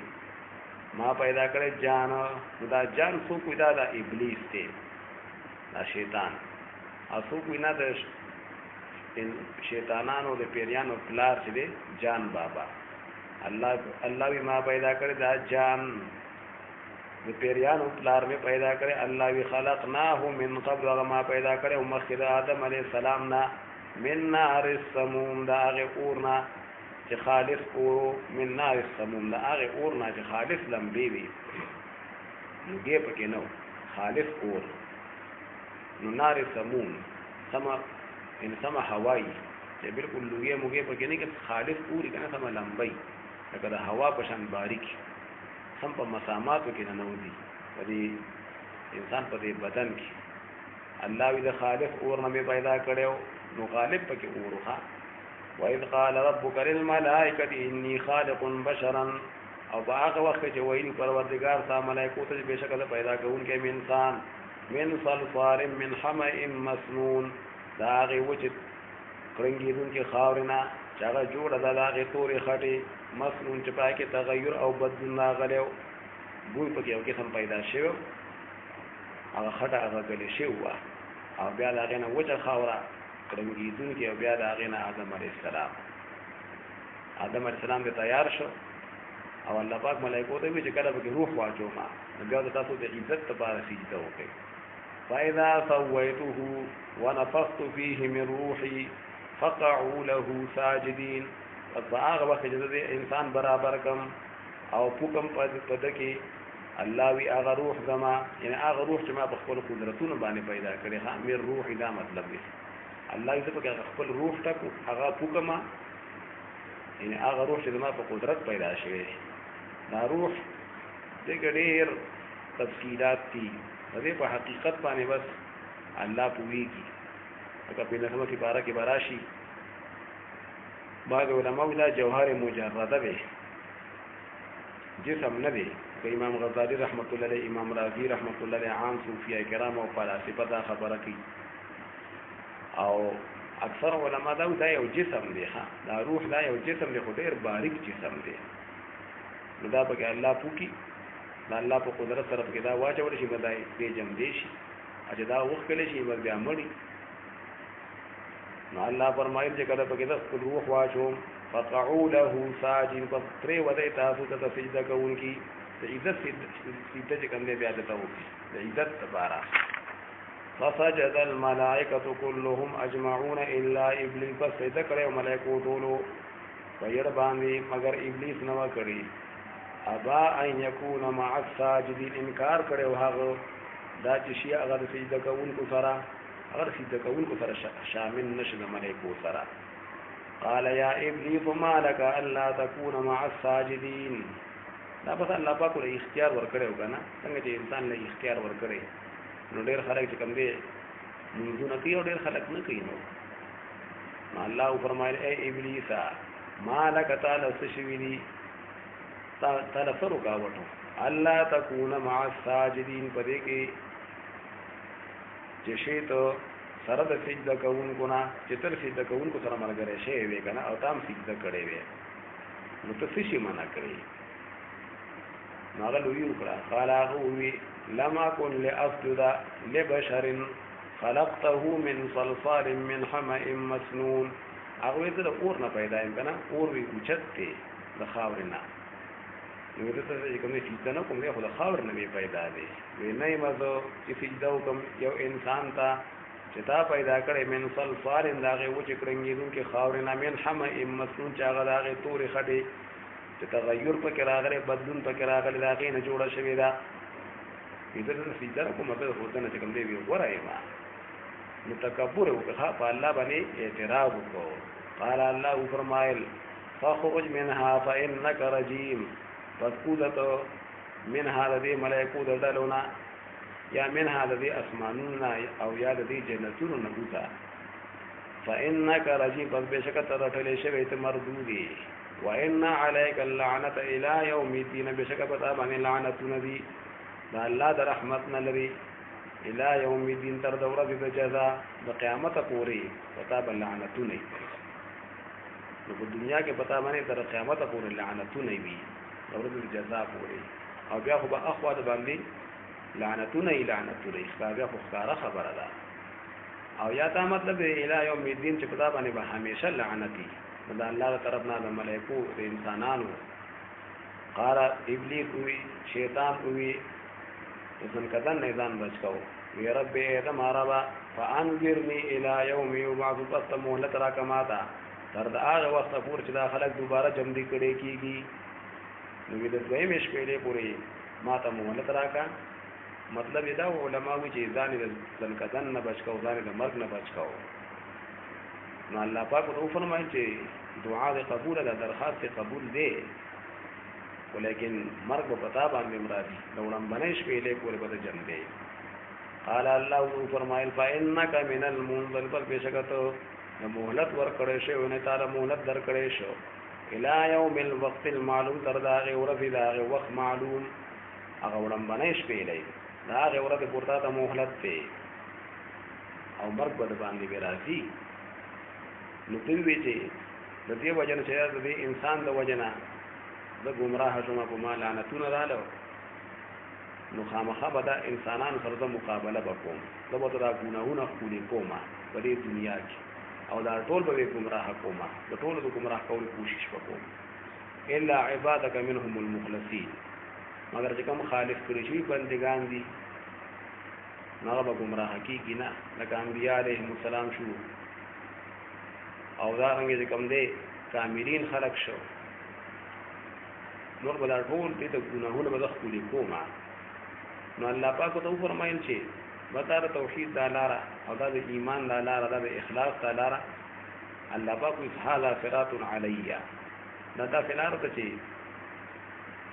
Speaker 1: ما پیدا کړی جان. دا جان څوک وي؟ دا ابلیس دی، دا شیطان. او څوک وي؟ نه د شیطانانو د پیریانو پلار چې دی جان بابا. الله وی ما پیدا کړی دا جان، د پیریانو پلار می پیدا کړی. الله وی خلقناه من قبل، هغه ما پیدا کړی او مخکې د آدم علیه السلام نه. من نار السموم، دا هغې اور نه چې خالص اور. من نار السموم، دا هغې اور نه چې خالص لمبې وي، لوګې پکې نه خالص اور. نو نار السموم سمه هوایي چې بالکل لوګې موګې پکې نه، که خالص اور که نه سمه لمبۍ، لکه د هوا په شان باریک، سم په مساماتو کې ننوځي په دې انسان په دې بدن کې. الله وی د خالص اور نه مې پیدا کړی نو غالب پکې اور ښه. وَإِذْ قَالَ رَبُّكَ لِلْمَلَائِكَةِ إِنِّي خَالِقٌ بَشَرًا. او په هغه وخت چې ویل پروردګار تا ملائکو ته بېشکه زه پیدا کوونکی یم انسان. من صلصال من حمأ مسنون، دا هغې وچې کړنګېدونکې خاورې نه چې هغه جوړه ده د هغې تورې خټې. مسنون چې په کې تغیر او بدلون راغلی و، بوی پکې یو قسم پیدا شوی و، هغه خټه هغه ګلې شوې وه، او بیا د هغې نه وچه خاوره کړنګېدونکې، او بیا د هغې نه آدم علیه السلام. آدم علیه السلام دې تیار شو، او الله پاک ملائکو ته وی چې کله پکې روح واچوما، نو بیا د تاسو د عزت لپاره سجده وکړئ. فإذا سويته ونفخت فيه من روحي فقعوا له ساجدين. پس په هغه وخت چې د انسان برابر کم او پوکم پد کې، الله وی هغه روح زما، یعنی هغه روح چې ما په خپل قدرتونو باندې پیدا کړی. ها مې روح دا مطلب دی الله یې په خپل روح ټکو هغه پوکما، یعنی هغه روح چې زما په قدرت پیدا شوی. دا روح دغه ډېر تفصیلات دي، د دې په حقیقت باندې بس الله پوهیږي. هغه په نغمه کې بارا کې براشي. بعض علماء دا جوهر مجرده به جسم نه دی. امام غزالی رحمت الله علیه، امام رازی رحمت الله علیه، عام صوفیای کرام او فلاسفه دا خبره کوي. او اکثر علماء دا یو جسم دی، دا روح دا یو جسم دی، خو ډېر باریک جسم دی. نو دا پکې الله پوکي، دا الله په قدرت سره پکې دا واچول شي، بدای دې جمع دی شي، چې دا وښکلی شي بیا مړي. نو الله فرمایل چې کله پکې د خپل روح واچوم فقعوا له ساجدين، پس پرې ودی تاسو ته سجده کوونکي. د عزت سجده چې کوم دی بیا ته وکړي د عزت لپاره. فسجد الملائکة كلهم اجمعون الا ابلیس، پس سجده کړی ملائکو ټولو په یړ باندې مگر ابلیس نه و کړی. ابا ان یکون مع الساجدین، انکار کړی هغه دا چې شي هغه د سجده کوونکو سره، هغه سجده کوونکو سره شامل نشي د ملائکو سره. قال یا ابلیس ما لك الا تكون مع الساجدین. دا بس الله پاک له اختیار ورکړی و کنه، څنګه چې انسان له اختیار ورکړي. نو ډېر خلک چې کوم دی منځونه کوي او ډېر خلک نه کوي. نو الله فرمایل ای ابلیس ما لك تعالی سشویلی تعالی سره گاوټو الله تكون مع الساجدين، پدې کې چې شی ته سره د سجده کوونکو نه، چې تر سجده کوونکو سره ملګری شي وي کنه، او تام سجده کړي وي، نو ته څه شي منع کړی؟ نو هغه لوی وکړه. قال هغه وی لم اكن لاسجد لبشر خلقته من صلصال من حمأ مسنون. هغه دې د اور نه پیدا یم کنه، اور وی اوچت دی د خاورې نه. نو دې ته چې کومې سجده نه کوم دی، خو د خاور نه پیدا دی. وی نه مزه چې سجده وکم یو انسان ته چې تا پیدا کړی من صلصال، داغه و چې کړنګېدونکې خاورې نه، من حمأ مسنون چې هغه داغه تورې خټې چې تغیر پکې راغلی، بدلون پکې راغلی، د هغې نه جوړه شوې ده. دې ته سجده نه کوم ته خو ته نه چې کوم دی وی غوره یم. نو تکبر وکړه، په الله باندې اعتراض وکړو. قال الله فرمایل فخرج منها فإنك رجيم، پس قودتو من هذا دی ملائکو د ډلونا، یا من هذا دی اسمانونا، او یا دی جنتونو نبوتا. فإنك رجيم، پس بشکت رټلې شوی ته مردودی. وإن عليك اللعنة إلى يوم الدين، بشکت پتا باندې لعنتونه دي دا الله د رحمت نه لري الى یوم الدین تر د ورځې د جزاء د قیامت پورې پتا بل لعنتونه نو په دنیا کې پتا باندې تر قیامت پورې لعنتونه وي د ورځې د جزاء پورې او بیا خو به اخوات باندې لعنتونه بیا خو ښکاره خبره ده او یا تا مطلب الى یوم الدین چې پتا باندې به همیشه لعنتی دا الله طرف نه د ملائکو د انسانانو قال ابلیس وی شیطان وی وسن کدن نه ځان بچاو وی رب ادم ربا فانذرني الى يوم يبعث فمهلت را کما تا تر دا هغه وخت پورې چې دا خلک دوباره جمع دي کړي کیږي نو د دوی مش پیلې پورې ما ته مهلت راکا مطلب دا علماء وی چې ځان د کدن نه بچاو ځان د مرګ نه بچاو نو الله پاک او فرمایي چې دعا د قبول ده درخواست قبول ده ولیکن مرګ په پتا باندې مرادي لوړم بنش پیلې پورې بده جن دی قال الله فرمایل فانك من المنذر بل بشکته مهلت ور کړې شو نه تعالی مهلت در کړې شو الى يوم الوقت المعلوم تر دا ورځې دا وخت معلوم هغه وړم بنش پیلې دا ورځې پورته ته مهلت ته او مرګ بده باندې راځي نو دوی چې د دې وجه نه چې د انسان د وجه نه د گمراه شوم په ما لعنتونه رالو نو خامخا به دا انسانان سره مقابله وکوم دا به دا ګناهونه خولي کومه په دې دنیا کې او دا ټول به گمراه کومه د ټول د گمراه کولو کوشش وکوم الا عبادك منهم المخلصين مگر چې کوم خالص کړی شي بندگان دي هغه به گمراه کیږي نه لکه انبیاء علیهم السلام شو او دا څنګه چې کوم دي کاملین خلق شو نور بل ټول دې ته ګناهونه به خپل کومه نو الله پاک ته فرمایل چې بطار توحید دا لاره او دا د ایمان دا لاره دا د اخلاص دا لاره الله پاک وی هذا صراط علی دا فلاره ته چې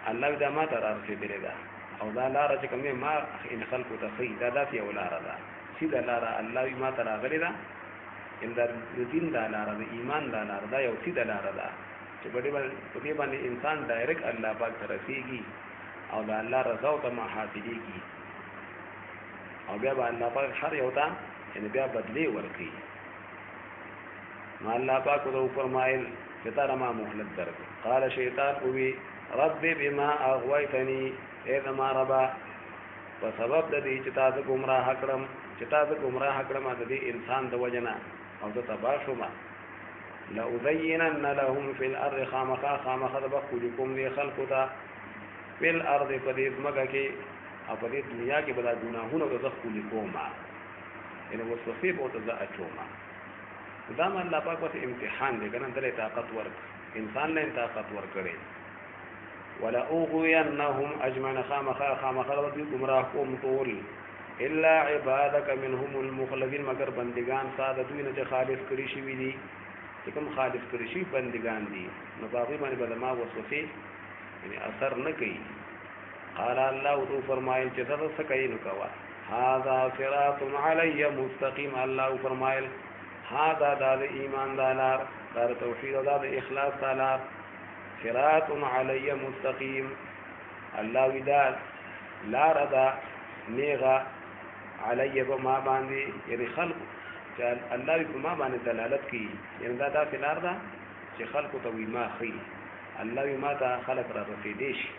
Speaker 1: الله دې ما تر ارسلې ده او دا لاره چې کومه ما ان خلق تخی دا داسې یو لاره ده سیده لاره الله ما تر غلې ده ان دا دین دا لاره د ایمان دا لاره دا یو سیده لاره ده چې په دې باندې انسان ډایرکټ الله پاک سره رسیږي او دا الله رضا او ته حاصلېږي او بیا به الله پاک هر یو ته ان بیا بدلی ورکړي نو الله پاک ورو فرمایل چې تا ما مهلت درک قال شیطان وی رب بما اغويتني اذا ما ربا په سبب د دې چې تاسو گمراه کړم د دې انسان د وجنا او د تباشما لأزينن لهم في الارض خامخ بخلكم لخلقتا في الارض قديس مګه او په دې دنیا کې بلا ګناهونه د ځخو لیکوما ان وسوسه به ته ځاچوما دا ما الله پاک په امتحان دی کنه دلته طاقت ورک انسان له طاقت ورکړي ولا اوغينهم اجمعين خامخ دې گمراه کوم ټول الا عبادك منهم المخلصين مگر بندگان ساده دوی نه خالص کړي شي وي دي چې کوم خالص کړي شي بندگان دي نو باغی باندې بدما وسوسه یعنی اثر نه کوي قال الله تو فرمایل چې تاسو څه کوي نو کوا هاذا صراط علی مستقیم الله فرمایل هاذا د ایمان دالار د توحید او د اخلاص دالار صراط علی مستقیم الله ودا لا رضا نیغا علی بما باندې یعنی خلق چې الله بما باندې دلالت کوي یعنی دا د لار ده چې خلق ته وی ما خي الله ما ته خلق را رسیدي شي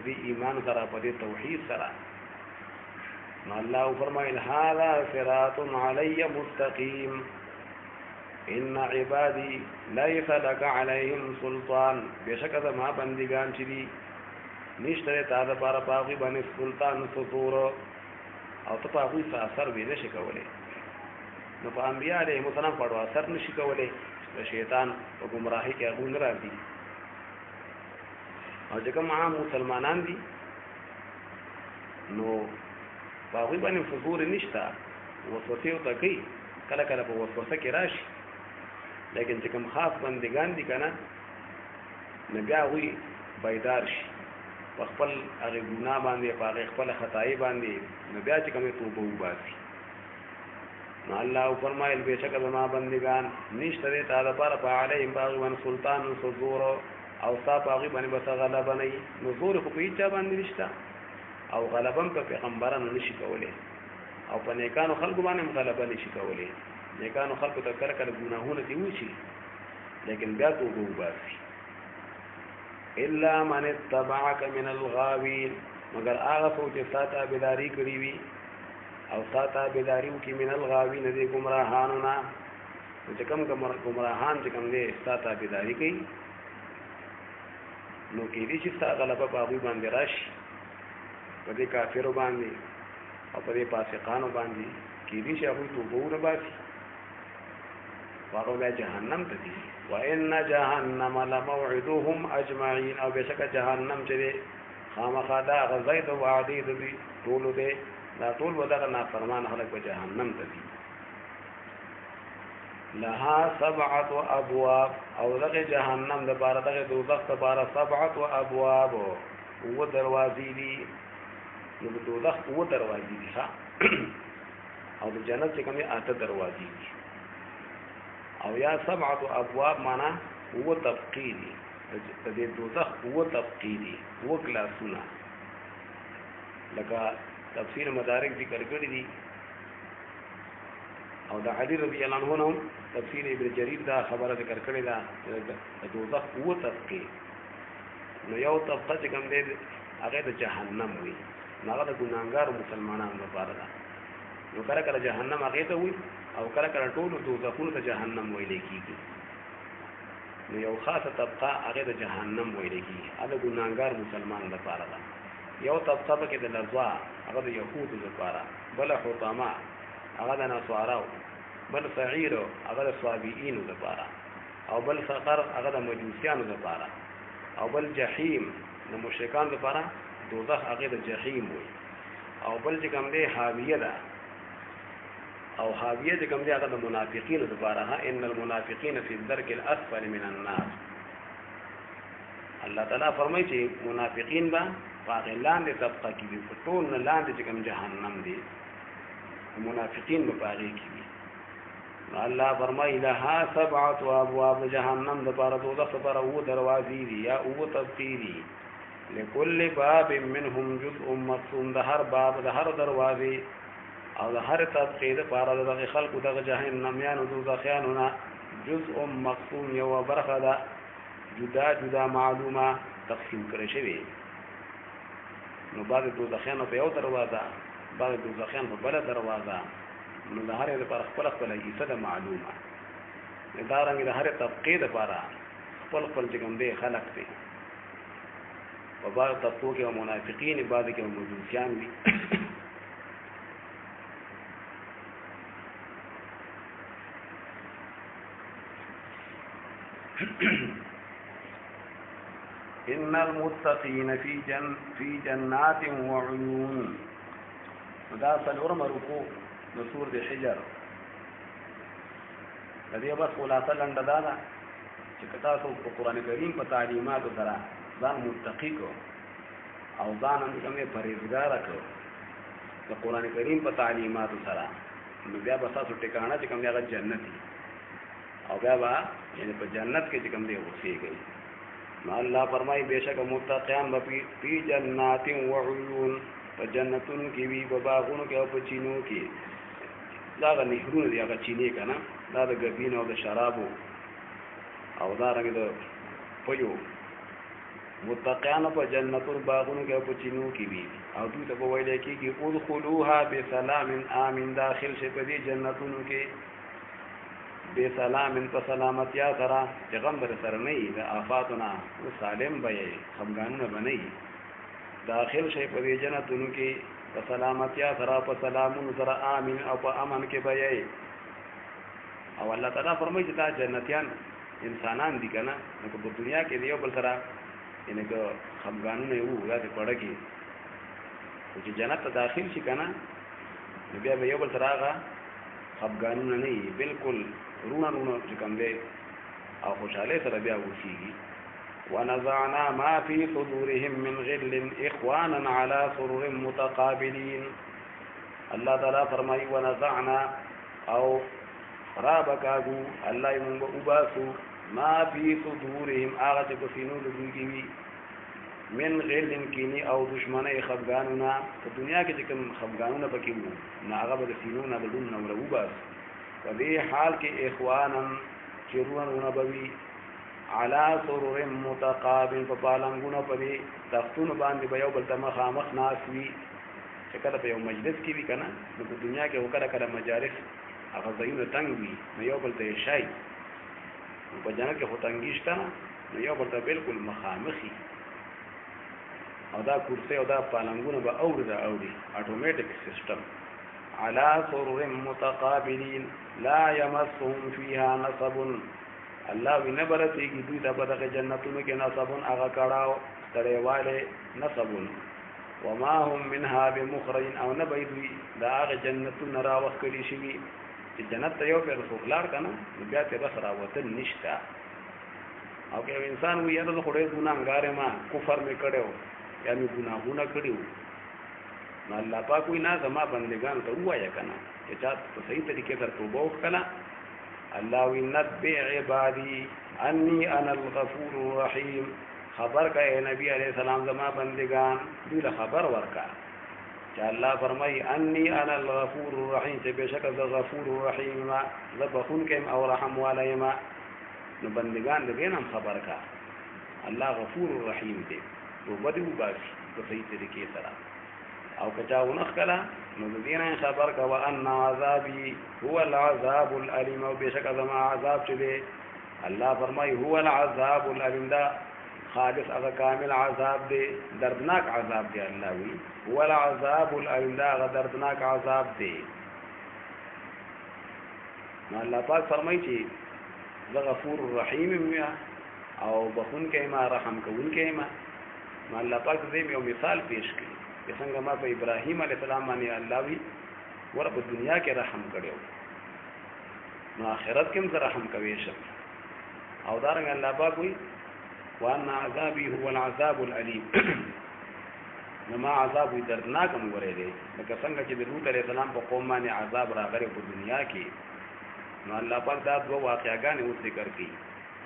Speaker 1: دې ایمان سره په دې توحید سره نو الله فرمایل هذا صراط علی مستقیم ان عبادی ليس لك عليهم سلطان بشکه ما بندگان چې دي نشته تا د پاره پاغي باندې سلطان سطور او ته پاغي اثر به نشي کولای نو په انبیاء علیهم السلام په اثر نشي کولای د شیطان په گمراهی کې هغه نه راځي او چې کوم عام مسلمانان دي نو پاغي باندې سطور نشته وسوسه او تکي کله کله په وسوسه کې راشي لیکن چې کوم خاص بندگان دي کنه نبي هغه بیدار شي خپل هغه ګناه باندې هغه خپل خدای باندې نبي چې کومه توبه وباسي نو الله فرمایل بشکه ما بندگان نشته تا د پر په علیهم باغ سلطان صدور او صاحب هغه باندې بس غلبه نه نو زور خو په هیڅ باندې نشته او غلبم په پیغمبرانو نشي کولای او په نیکانو خلق باندې غلبه نشي کولای نیکانو خلق ته کله کله ګناهونه دي وشي لیکن بیا توبه وباسي الا من اتبعك من الغاوين مگر هغه څوک چې ساته بيداری کړی وي او ساته بيداریو کې من الغاوين دي گمراهانو نه چې کوم گمراهان چې کوم دي ساته بيداری کوي نو کې دي چې ستا غلبه په هغوی باندې راشي په دې کافرو باندې او په دې فاسقانو باندې کې دي چې هغوی توبه وباسي هغه بیا جهنم ته ځي وان جهنم لموعدهم اجمعين او بشک جهنم چې دی خامخا دا غزای د وعدې د ټول دی دا ټول ودغه نافرمان خلک په جهنم ته ځي لها 7 ابواب او دغه جهنم د بار دغه دوزخ د بار 7 ابواب او دروازې دي نو د دوزخ او دروازې دي او د جنت چې کومه 8 دروازې دي او یا 7 ابواب معنا هو تفقیدی د دې دوزخ هو تفقیدی هو کلاسونه لکه تفسیر مدارک ذکر کړی دي او د علی رضی الله عنه نوم تفسیر ابن جریر دا خبره ذکر کړی ده د دوزخ هو تفقید نو یو طبقه چې کوم دی هغه د جهنم وي هغه د ګناهګار مسلمانانو لپاره ده نو کله کله جهنم هغه ته وي او کله کله ټول دوزخونو ته جهنم ویل کیږي نو یو خاصه طبقه هغه د جهنم ویل کیږي هغه ګناهګار مسلمان لپاره ده یو طبقه کې د لزوا هغه د يهودو لپاره بل حطما هغه د نصاراو بل سعیر هغه د صابئین لپاره او بل سقر هغه د مجوسیانو لپاره او بل جهنم د مشرکان لپاره دوزخ هغه د جهنم وي او بل چې کوم دی حاویه ده او حاویه چې کوم دی هغه د منافقین لپاره ان المنافقین فی الدرک الاسفل من النار الله تعالی فرمایي چې منافقین به هغه لاندې طبقه کې دي ټول نه لاندې چې کوم جهنم دي منافقین به پاره کې دي الله فرمایي لها 7 ابواب جهنم د پاره دوزخ لپاره وو دروازې دي یا وو تفقیدی لكل باب منهم جزء مقسوم د هر باب د هر دروازې او د هر طبقه د پاره د خلق د جهنم یانو دوزخیانو نه جزء مقسوم یو برخه ده جدا جدا معلومه تقسیم کړی شوی نو بعد دوزخیانو په یو دروازه بعد دوزخیان په بل دروازه نو د هر لپاره خپل خپل حصہ د معلومه دا رنګ د هر طبقه لپاره خپل خپل جګم دی خلق دی په بعض طبقو کې منافقین بعض کې مجوسیان دي ان المتقين في جنات وعيون دا سلورم رکوع د سورۃ الحجر د دې بس خلاصه لنډه ده چې تاسو په قران کریم په تعلیماتو سره ځان متقی کو او ځان هم کومه پرهیزګار کړو د قران کریم په تعلیماتو سره نو بیا به تاسو ټکانه چې کوم هغه جنت او بیا به یعنی په جنت کې چې کوم دی اوسېږي نو الله فرمایي بشک متقیان به په جنات و عيون په جنتون کې وي په باغونو کې او په چینو کې دا غ نهرونه دی هغه چینه کنه دا د ګبین او د شرابو او دا رنګ د پيو متقیان په جنتون باغونو کې او په چینو کې وي او دوی ته ویل کېږي ادخلوها بسلام آمین داخل شي په دې جنتونو کې بسلام په سلامتیا سره پیغمبر سره نه د آفاتنا سالم به خمګانونه بنئ داخل شي په دې جنتونو کې په سلامتیا سره په سلامونو سره امین او په امن کې به او الله تعالی فرمایي چې دا جنتیان انسانان دي کنه نو په دنیا کې دی بل سره یعنی که خمګانونه یو یا په پړه کې چې جنت ته داخل شي کنه نو بیا به یو بل سره هغه خمګانونه نه وي بالکل رونه چې کوم دی او خوشاله سره بیا وشيږي ونزعنا ما في صدورهم من غل اخوانا على سرر متقابلين الله تعالی فرمایي ونزعنا او رابکاغو الله یې وباسو ما في صدورهم هغه چې په سینو د دوی کې وي من غل کینی او دشمنی خفګانونه په دنیا کې چې کوم خفګانونه پکې وو نه هغه به د سینو نه د ډون نه ورو بس په دې حال کې اخوانا چرونه بوي علا سرور متقابل په پالنګونو په دې تختونو باندې به یو بل ته مخامخ ناس وي چې کله په یو مجلس کې وي کنه نو په دنیا کې وکړه کله مجالس هغه ځایونه تنګ وي نو یو بل ته شای په جنت کې هو تنګیشته نو یو بل ته بالکل مخامخي او دا کرسی او دا پالنګونه به اوري اتوماتیک سیستم علا سرور متقابلین لا يمسهم فيها نصب الله ونبرتیږي دوی ته په دغه جنتونو کې نصب هغه کړهو تړېواله نصب وما هم منها بمخرج او نبيدوي دا هغه جنتونه را وکړي شي چې جنت ته یو پر خلار کنه بیا ته بس راوته نشتا او که انسان وي یاد له خوري ګناګار ما کفر می کړو یا می ګناهونه کړیو نو الله پاک وی نه زما بندگان ته وایا کنه چې چا په صحیح طریقې سره توبه وکړه الله وی نبئ عبادي اني انا الغفور الرحيم خبر کا اے نبی علیہ السلام زما بندگان دوی له خبر ورکا چې الله فرمای انی انا الغفور الرحیم چې بشک ز غفور الرحیم ما ذبحون کم او رحم علیما نو بندگان دې نن خبر کا الله غفور الرحیم دې تو بدو باسي په صحیح طریقې سره او کچاونه کلا نو دې نه خبر کا وان عذابی هو العذاب الالم او بشک زما عذاب چې الله فرمای هو العذاب الالم دا خالص اغا کامل عذاب دے دردناک عذاب دے اللہ وی والعذاب الالم دا اغا دردناک عذاب دے نو اللہ پاک فرمائی چی دا غفور الرحیم ویا او بخون کے ما رحم کون کے ما نو اللہ پاک دیم یو مثال پیش کی څنګه ما په ابراهیم علیہ السلام باندې الله وی ور په دنیا کې رحم کړو نو آخرت کې هم رحم کوي شه او دارنګ الله پاک وی وان عذابي هو العذاب الالم نما عذاب دردناک مغره دی لکه څنګه چې د لوط علیہ السلام په قوم باندې عذاب راغلی په دنیا کې نو الله پاک دا دوه واقعاګانې اوس ذکر کړي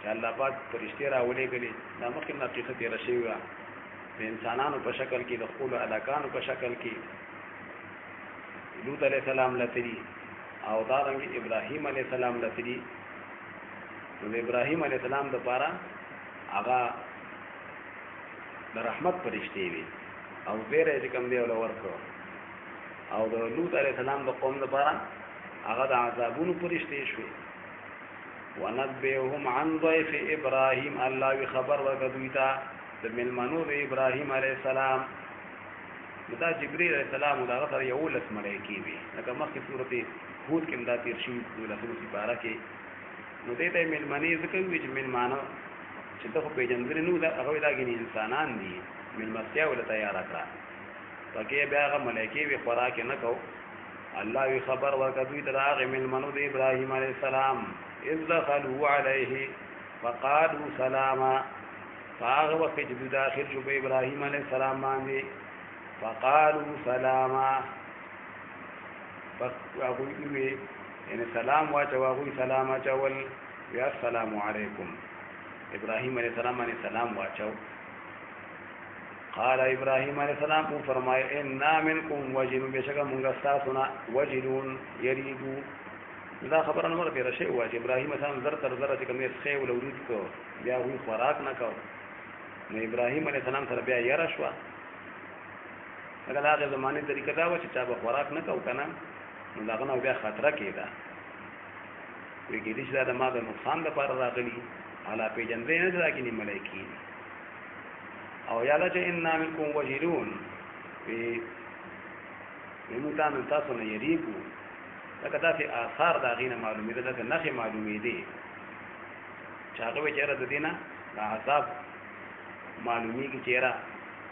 Speaker 1: چې الله پاک فرشتي راولې غلي دا مخکې حقیقت یې راشي وا د انسانانو په شکل کې د خپل علاقانو په شکل کې لوط علیہ السلام لتري او دارنګ ابراهیم علیہ السلام لتري نو ابراهیم علیہ السلام د پاره هغه د رحمت فرشتي وي او زیره چې کوم دی ول ورکو او د لوط علیہ السلام د قوم لپاره هغه د عذابونو فرشتي شوي ونبئهم عن ضيف ابراهيم الله خبر ورکړي تا د ملمنو د ابراهيم عليه السلام دا جبريل عليه السلام دا غفر یو لس ملائکی وي لکه مخکې سورته هود کې دا تیر شي د لسو سپاره کې نو دې ته ملمنې ذکر وي چې ملمانو چې ته په جندر نو دا هغه داګني انسانان دي ملمستیا ول تیار کړه پکې بیا هغه ملائکی وي خوراک نه کو الله وی خبر ورکړي ته هغه ملمنو د ابراهيم عليه السلام اذ دخلوا عليه فقالوا سلاما فاغ وقت چې داخل شو په ابراهيم عليه السلام باندې فقالوا سلاما فاغوي ان سلام واچو سلام اچول یا السلام علیکم ابراهيم عليه السلام باندې سلام واچو قال ابراهيم عليه السلام فرمای ان منکم وجل بشکا موږ تاسو نه وجلون یریدو دا خبره نور به راشي و چې ابراهيم السلام زر تر زر چې کومه ښه ولورید کو بیا هو خوراک نه کو نو ابراهيم عليه السلام سره بیا یاره شو هغه هغه زمانه طریقه دا و چې چا به خوراک نه کو کنه نو داغه نو بیا خطر کېده وی کې دې چې دا ما د نقصان لپاره راغلي اعلی پیجندې نه راګني ملائکی او یاله چې ان منکم وجلون په موږ تاسو نه یریکو لکه داسې آثار دا غینه معلومې ده لکه نښې معلومې دي چې هغه به چېره د دې نه د عذاب معلومېږي چېره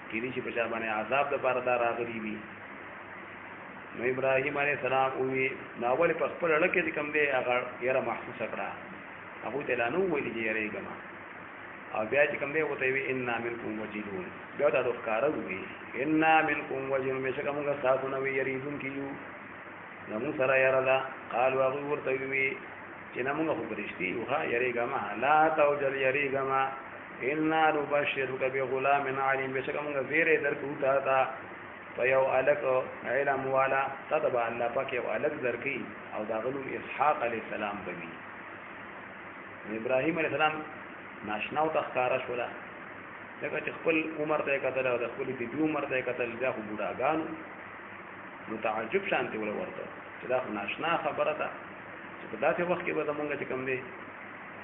Speaker 1: کېدای شي په چا باندې عذاب دپاره دا راغلي وي نو ابراهیم علیه السلام ووي نو اول په خپل اړه کې چې کوم دی هغه یره محسوسه کړه هغوی ته لا نه وویلي چې یریږم او بیا چې کوم دی ورته وي انا منکم وجلون بیا دا ښکاره ووي انا منکم وجلون بېشکه مونږ ستاسو نه وي یریدونکي یو زمون سره یاره ده قالو هغوی ورته ووي چې نه مونږ خو فرشتي یو ښه یریږم لا توجل یریږم انا نبشرك بغلام علیم بشک موږ زیره درکو تا فیو الک علم والا تتبع الله پاک یو الک درکی او دا غلو اسحاق علیہ السلام بوي ابراهیم علیہ السلام ناشنا او تخکارا شولا لکه چې خپل عمر ته کتل او د خپل د عمر ته کتل دا خو بوډاګانو متعجب شانتي ول ورته چې دا خو ناشنا خبره ده چې په داسې وخت کې به زمونږ چې کوم دی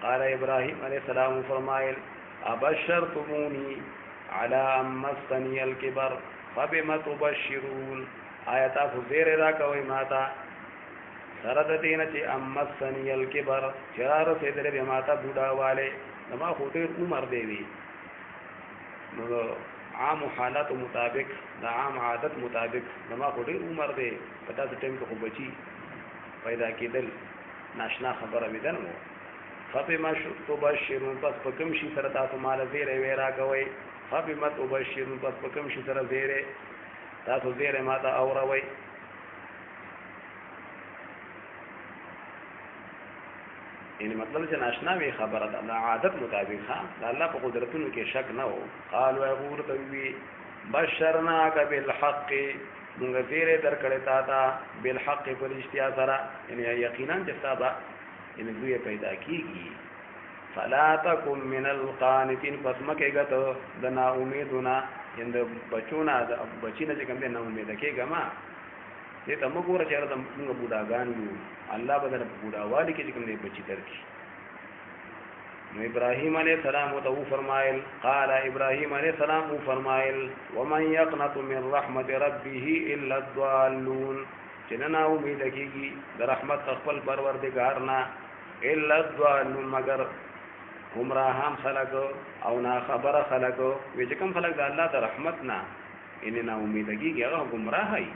Speaker 1: قال ابراهیم علیہ السلام فرمایل ابشرتمونی علی ان مسنی الکبر فبما تبشرون آیات فزیر را کوي ماتا سره د دین چې ان مسنی الکبر چرار سیدره به ماتا بوډا والے نما هوټه عمر دی وی نو عام حالات مطابق د عام عادت مطابق نما هوټه عمر دی پتا څه ټیم کې بچي پیدا کېدل ناشنا خبره ویدن وو فبما تبشرون پس پکم شي سره تاسو مال زیره ویرا کوي فبما تبشرون پس پکم شي سره زیره تاسو زیره ماته اوروي یعنی مطلب چې ناشنا وی خبره ده د عادت مطابق ها د الله په قدرتونو کې شک نه وو قالوا غور توي بشرناک بالحق موږ زیره درکړی تا بالحق پر اشتیا سره یعنی یقینا چې صاحب ان دوی پیدا کیږي فلا تکم من القانتين پس مکه غته د نا امیدونه اند بچونه د بچینه چې کوم نه امید کېګه ما دې ته موږ ورته چې موږ بوډاګان یو الله بدل بوډاوالي کې کوم نه بچی درکې نو ابراهيم عليه السلام او فرمایل قال ابراهيم عليه السلام او فرمایل ومن يقنط من رحمت ربه الا الضالون چې نه امید کېږي د رحمت خپل پروردگار نه الا الضالون مگر گمراهان خلق او نا خبر خلق وی چې کوم خلق د الله د رحمت نه ان نه امیدګي هغه گمراهي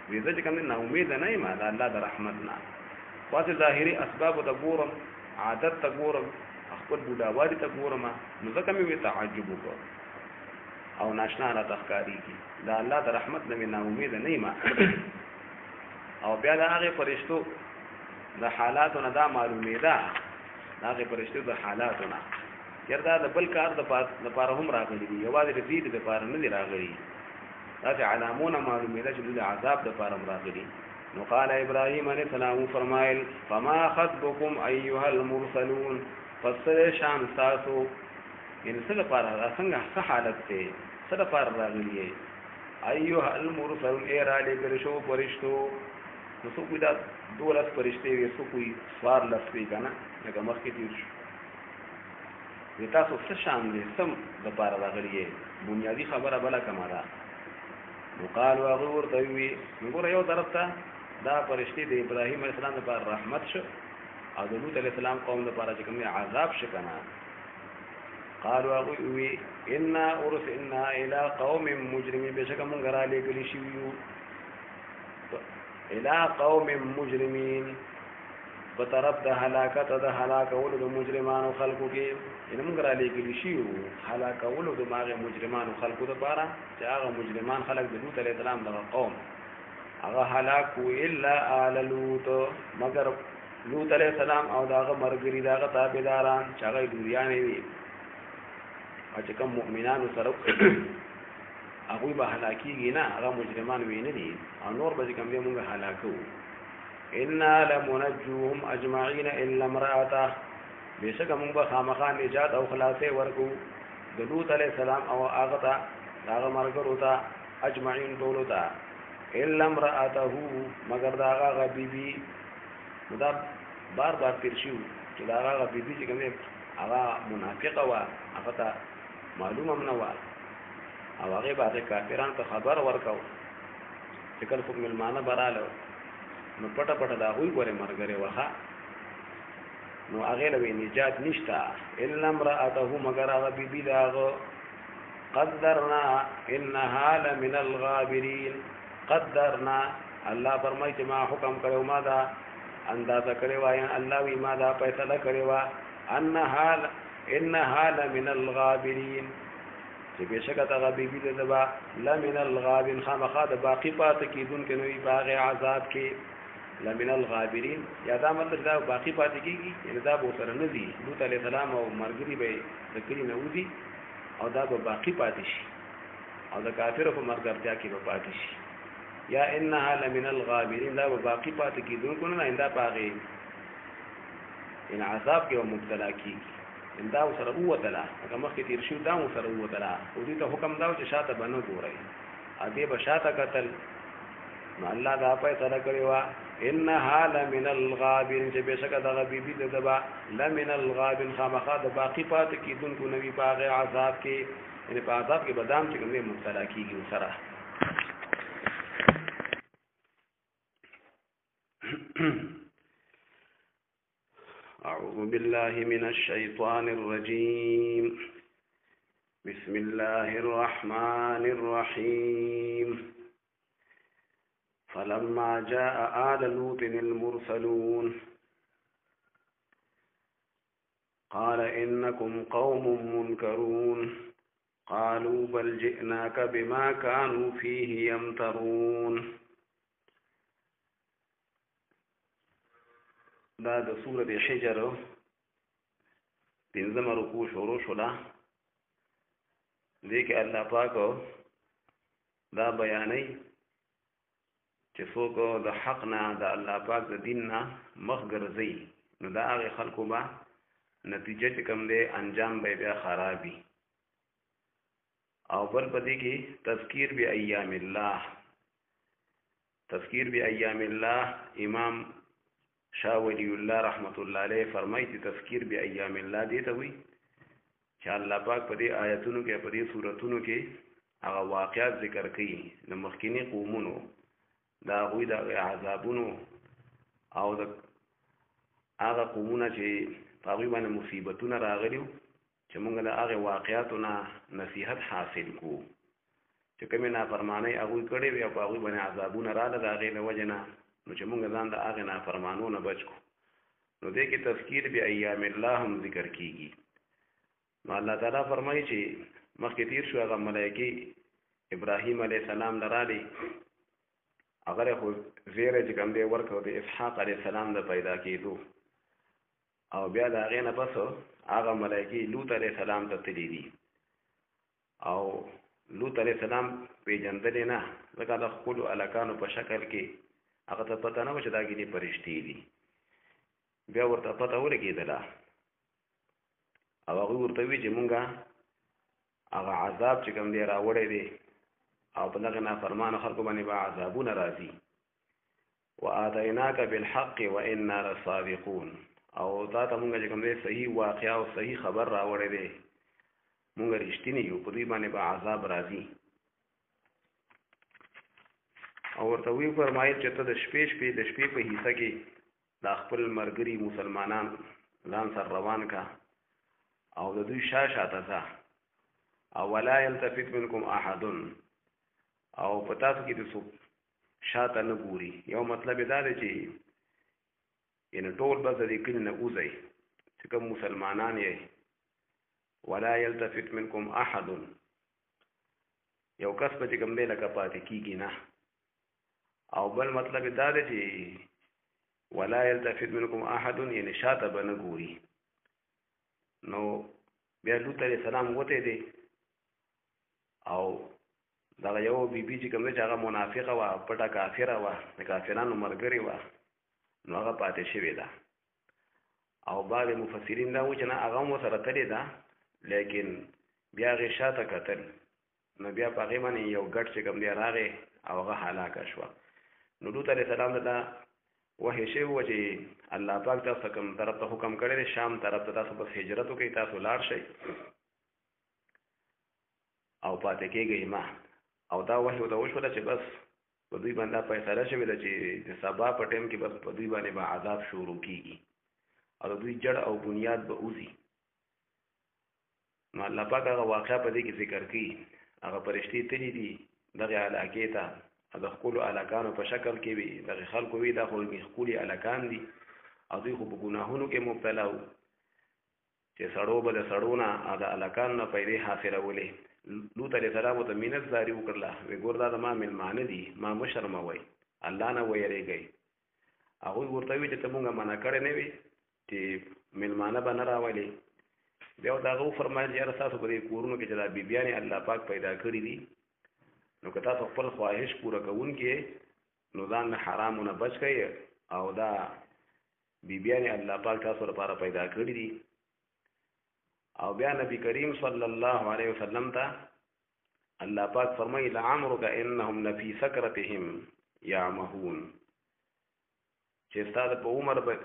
Speaker 1: وی چې کوم نه امید نه ما د الله د رحمت نه خاص ظاهري اسباب د ګورم عادت ته ګورم خپل بوډاوالي ته ګورم نو ځکه مې تعجب وکړ او ناشنا را تخکاری کی د الله د رحمت نه نه امید نه ما او بیا د هغه فرشتو د حالاتو نه دا معلومه ده هغه فرشتو د حالاتو نه یردا د بل کار د پاره هم راغلي دي یوازې د دې د پاره نه دي راغلي دا علامونه معلومه ده چې د عذاب د پاره راغلي نو قال ابراهيم عليه السلام فرمایل فما خطبكم ايها المرسلون فسر شان تاسو ان څه لپاره څنګه څه حالت ته څه لپاره راغلي ايها المرسلون اے را لګل شو فرشتو نو څو کوي دا دولس فرشته وي څو کوي سوار لسوي کنه لکه مخکې تیر شو د تاسو څه شان دي سم د پاره راغلي بنیادی خبره بلا کماله نو قال وغور دوی وګوره یو طرف ته دا فرشته د ابراهيم عليه السلام لپاره رحمت شو او د لوط عليه السلام قوم لپاره چې کوم عذاب شو کنه قالوا وی ان ارسلنا الى قوم مجرمين بشک مونږ را لګلی شو الى قوم مجرمين بطرف د هلاکت د هلاکولو د مجرمانو خلقو کې ان موږ را لګلی شو هلاکولو د ماغه مجرمانو خلقو لپاره چې هغه مجرمان خلق د لوط علیه السلام د قوم هغه هلاکو الا آل لوط مگر لوط علیه السلام او داغه مرګري داغه تابعداران چې هغه دوریانې وي او چې کوم مؤمنانو سره هغه به هلاکیږي نه هغه مجرمان ویني دي او نور به کوم دی موږ هلاکو ان لمنجوهم اجمعين الا امراته بشک موږ به خامخا نجات او خلاصې ورکو د لوط علیه السلام او هغه ته هغه مرګرو ته اجمعين دولتا الا امراته مگر دا هغه بیبي دا بار بار تیر شو چې دا هغه بیبي چې کوم هغه منافقه وا هغه ته معلومه نه و او هغه بعد کافرانو ته خبر ورکاو چې کله کوم ملمانه براله نو پټه پټه دا وی ګوره مرګره وها نو هغه له نجات نشتا الا امراته مگر هغه بیبي داغه قدرنا انها لمن الغابرين قدرنا الله فرمایي چې ما حکم کړو ما دا اندازه کړی وای الله وی ما دا فیصله کړی وا انها لمن الغابرين چې بشکه تا غبیبی دبا لمن الغابرين خامخا د باقی پات کیدون کې نوې باغ عذاب کې لمن الغابرین یا دا مطلب دا باقی پاتې کیږي یعنی دا به سره نه دي لوط علیه السلام او مرګري به د کلی نه وځي او دا به باقی پاتې شي او د کافرو په مرګرتیا کې به پاتې شي یا انها لمن الغابرین دا به باقی پاتې کیدونکو نه انده پاغي ان عذاب کې مبتلا کیږي ان دا سره وته هغه مخکې تیر شو دا سره وته او دې ته حکم دا چې شاته بنو ګورای ا دې به شاته قتل نو الله دا فیصله کړی وا انها لمن الغابرین چې بشک دغه بیبي د دبا لمن الغابرین خامخا د باقی پاتې کیدونکو نوی باغ عذاب کې یعنی په عذاب کې بدام چې کومه مبتلا کیږي سره أعوذ بالله من الشيطان الرجيم بسم الله الرحمن الرحيم فلما جاء آل لوط المرسلون قال إنكم قوم منكرون قالوا بل جئناك بما كانوا فيه يمترون دا د سورۃ حجر پنځمه رکوع شروع شوه دې کې الله پاک دا بیانوي چې څوک د حق نه د الله پاک د دین نه مخ ګرځي نو دا هغه خلکو به نتیجه چې کوم دی انجام به بیا خرابي او بل پدې کې تذکیر بی ایام الله تذکیر بی ایام الله امام شاه ولی الله رحمت الله علیه فرمایي چې تذکیر بی ایام الله دې ته وي چې الله پاک په دې آیاتونو کې په دې سوراتونو کې هغه واقعات ذکر کړي د مخکینی قومونو دا غوی د عذابونو او د هغه قومونه چې هغه باندې مصیبتونه راغلیو چې موږ د هغه واقعاتو نه نصیحت حاصل کو چې کومه نافرمانی هغه کړي وي او هغه باندې عذابونه راغله د هغه نه وجنه نو چې موږ ځان د هغه نافرمانو نه بچ کو نو دې کې تذکیر به ایام الله هم ذکر کیږي نو الله تعالی فرمایي چې مخکې تیر شو هغه ملائکه ابراهیم علیه السلام لرالی هغه خو زیره چې کوم دی ورکو د اسحاق علیه السلام د پیدا کېدو او بیا د هغه نه پس هغه ملائکه لوط علیه السلام ته تللی دي او لوط علیه السلام پیژندل نه ځکه د خپل الکانو په شکل کې هغه ته پته نه و چې دا ګینه فرشتي دي بیا ورته پته ولګېدله او هغه ورته وی چې مونږه هغه عذاب چې کوم دی راوړی دی او په دغه نافرمانو خلکو باندې به عذابونه راځي وآتیناک بالحق وإنا لصادقون او تا ته مونږ چې کوم دی صحیح واقعا او صحیح خبر راوړی دی مونږ رښتینی یو په دوی باندې به عذاب راځي او ورته وی فرمایل چې ته د شپې په حصہ کې د خپل مرګري مسلمانان ځان سره روان کا او د دوی شاته ځه او ولا يلتفت منكم احد او پتا ته کې د سو شاته نه ګوري یو مطلب دا دی چې ان ټول بس د کین نه اوځي چې کوم مسلمانان یې ولا يلتفت منكم احد یو کس په کوم دی لکه پاتې کیږي نه او بل مطلب دا دی چې ولا يلتفت منكم احد یعنی شاته به نه ګوري نو بیا لوط علیه السلام وته دی او دا یو بیبي چې کوم چې هغه منافقه و پټه کافره و د کافرانو مرګري و نو هغه پاتې شوی ده او بعض مفسرین دا و چې نه هغه مو سره تللی ده لیکن بیا هغې شاته کتل نو بیا په هغې باندې یو ګډ چې کوم دی راغی او هغه هلاکه شوه نو لوط علیه السلام ته وحی شوی و چې الله پاک تاسو کوم طرف ته حکم کړی دی شام طرف ته تاسو بس هجرت وکړئ تاسو لاړ شئ او پاتې کېږئ ما او دا وحی ورته وشوله چې بس په دوی باندې فیصله شوې ده چې د سبا په ټیم کې بس په دوی باندې به عذاب شروع کېږي او د دوی جړ او بنیاد به اوځي نو الله پاک هغه واقعه په دې کې ذکر کړي هغه فرشتې تللی دي دغه علاقې ته د خپلو علاقانو په شکل کې وي دغه خلکو وي دا خو ښکلي علاقان دي او دوی خو په ګناهونو کې مبتلا وو چې سړو به د سړو نه د علاقان نه پیدې حاصلولې لوط علیه السلام ته مینت زاري وکړله وی ګور دا د ما مېلمانه دي ما مه شرموئ الله نه ویریږئ هغوی ورته وي چې ته مونږه منع کړی نه وي چې میلمانه به نه راولې. بیا ورته هغه وفرمایل چې یاره ستاسو په دې کورونو کې چې دا بیبیانې الله پاک پیدا کړي دي نو که تاسو خپل خواهش پوره کوونکي نو ځان له حرامو نه بچ کړئ او دا بیبیانې الله پاک تاسو لپاره پیدا کړي دي. او بیا نبی کریم صلی الله علیه وسلم ته الله پاک فرمایي لعمرک انهم لفی سکرتهم یعمهون چې ستاسو په عمر به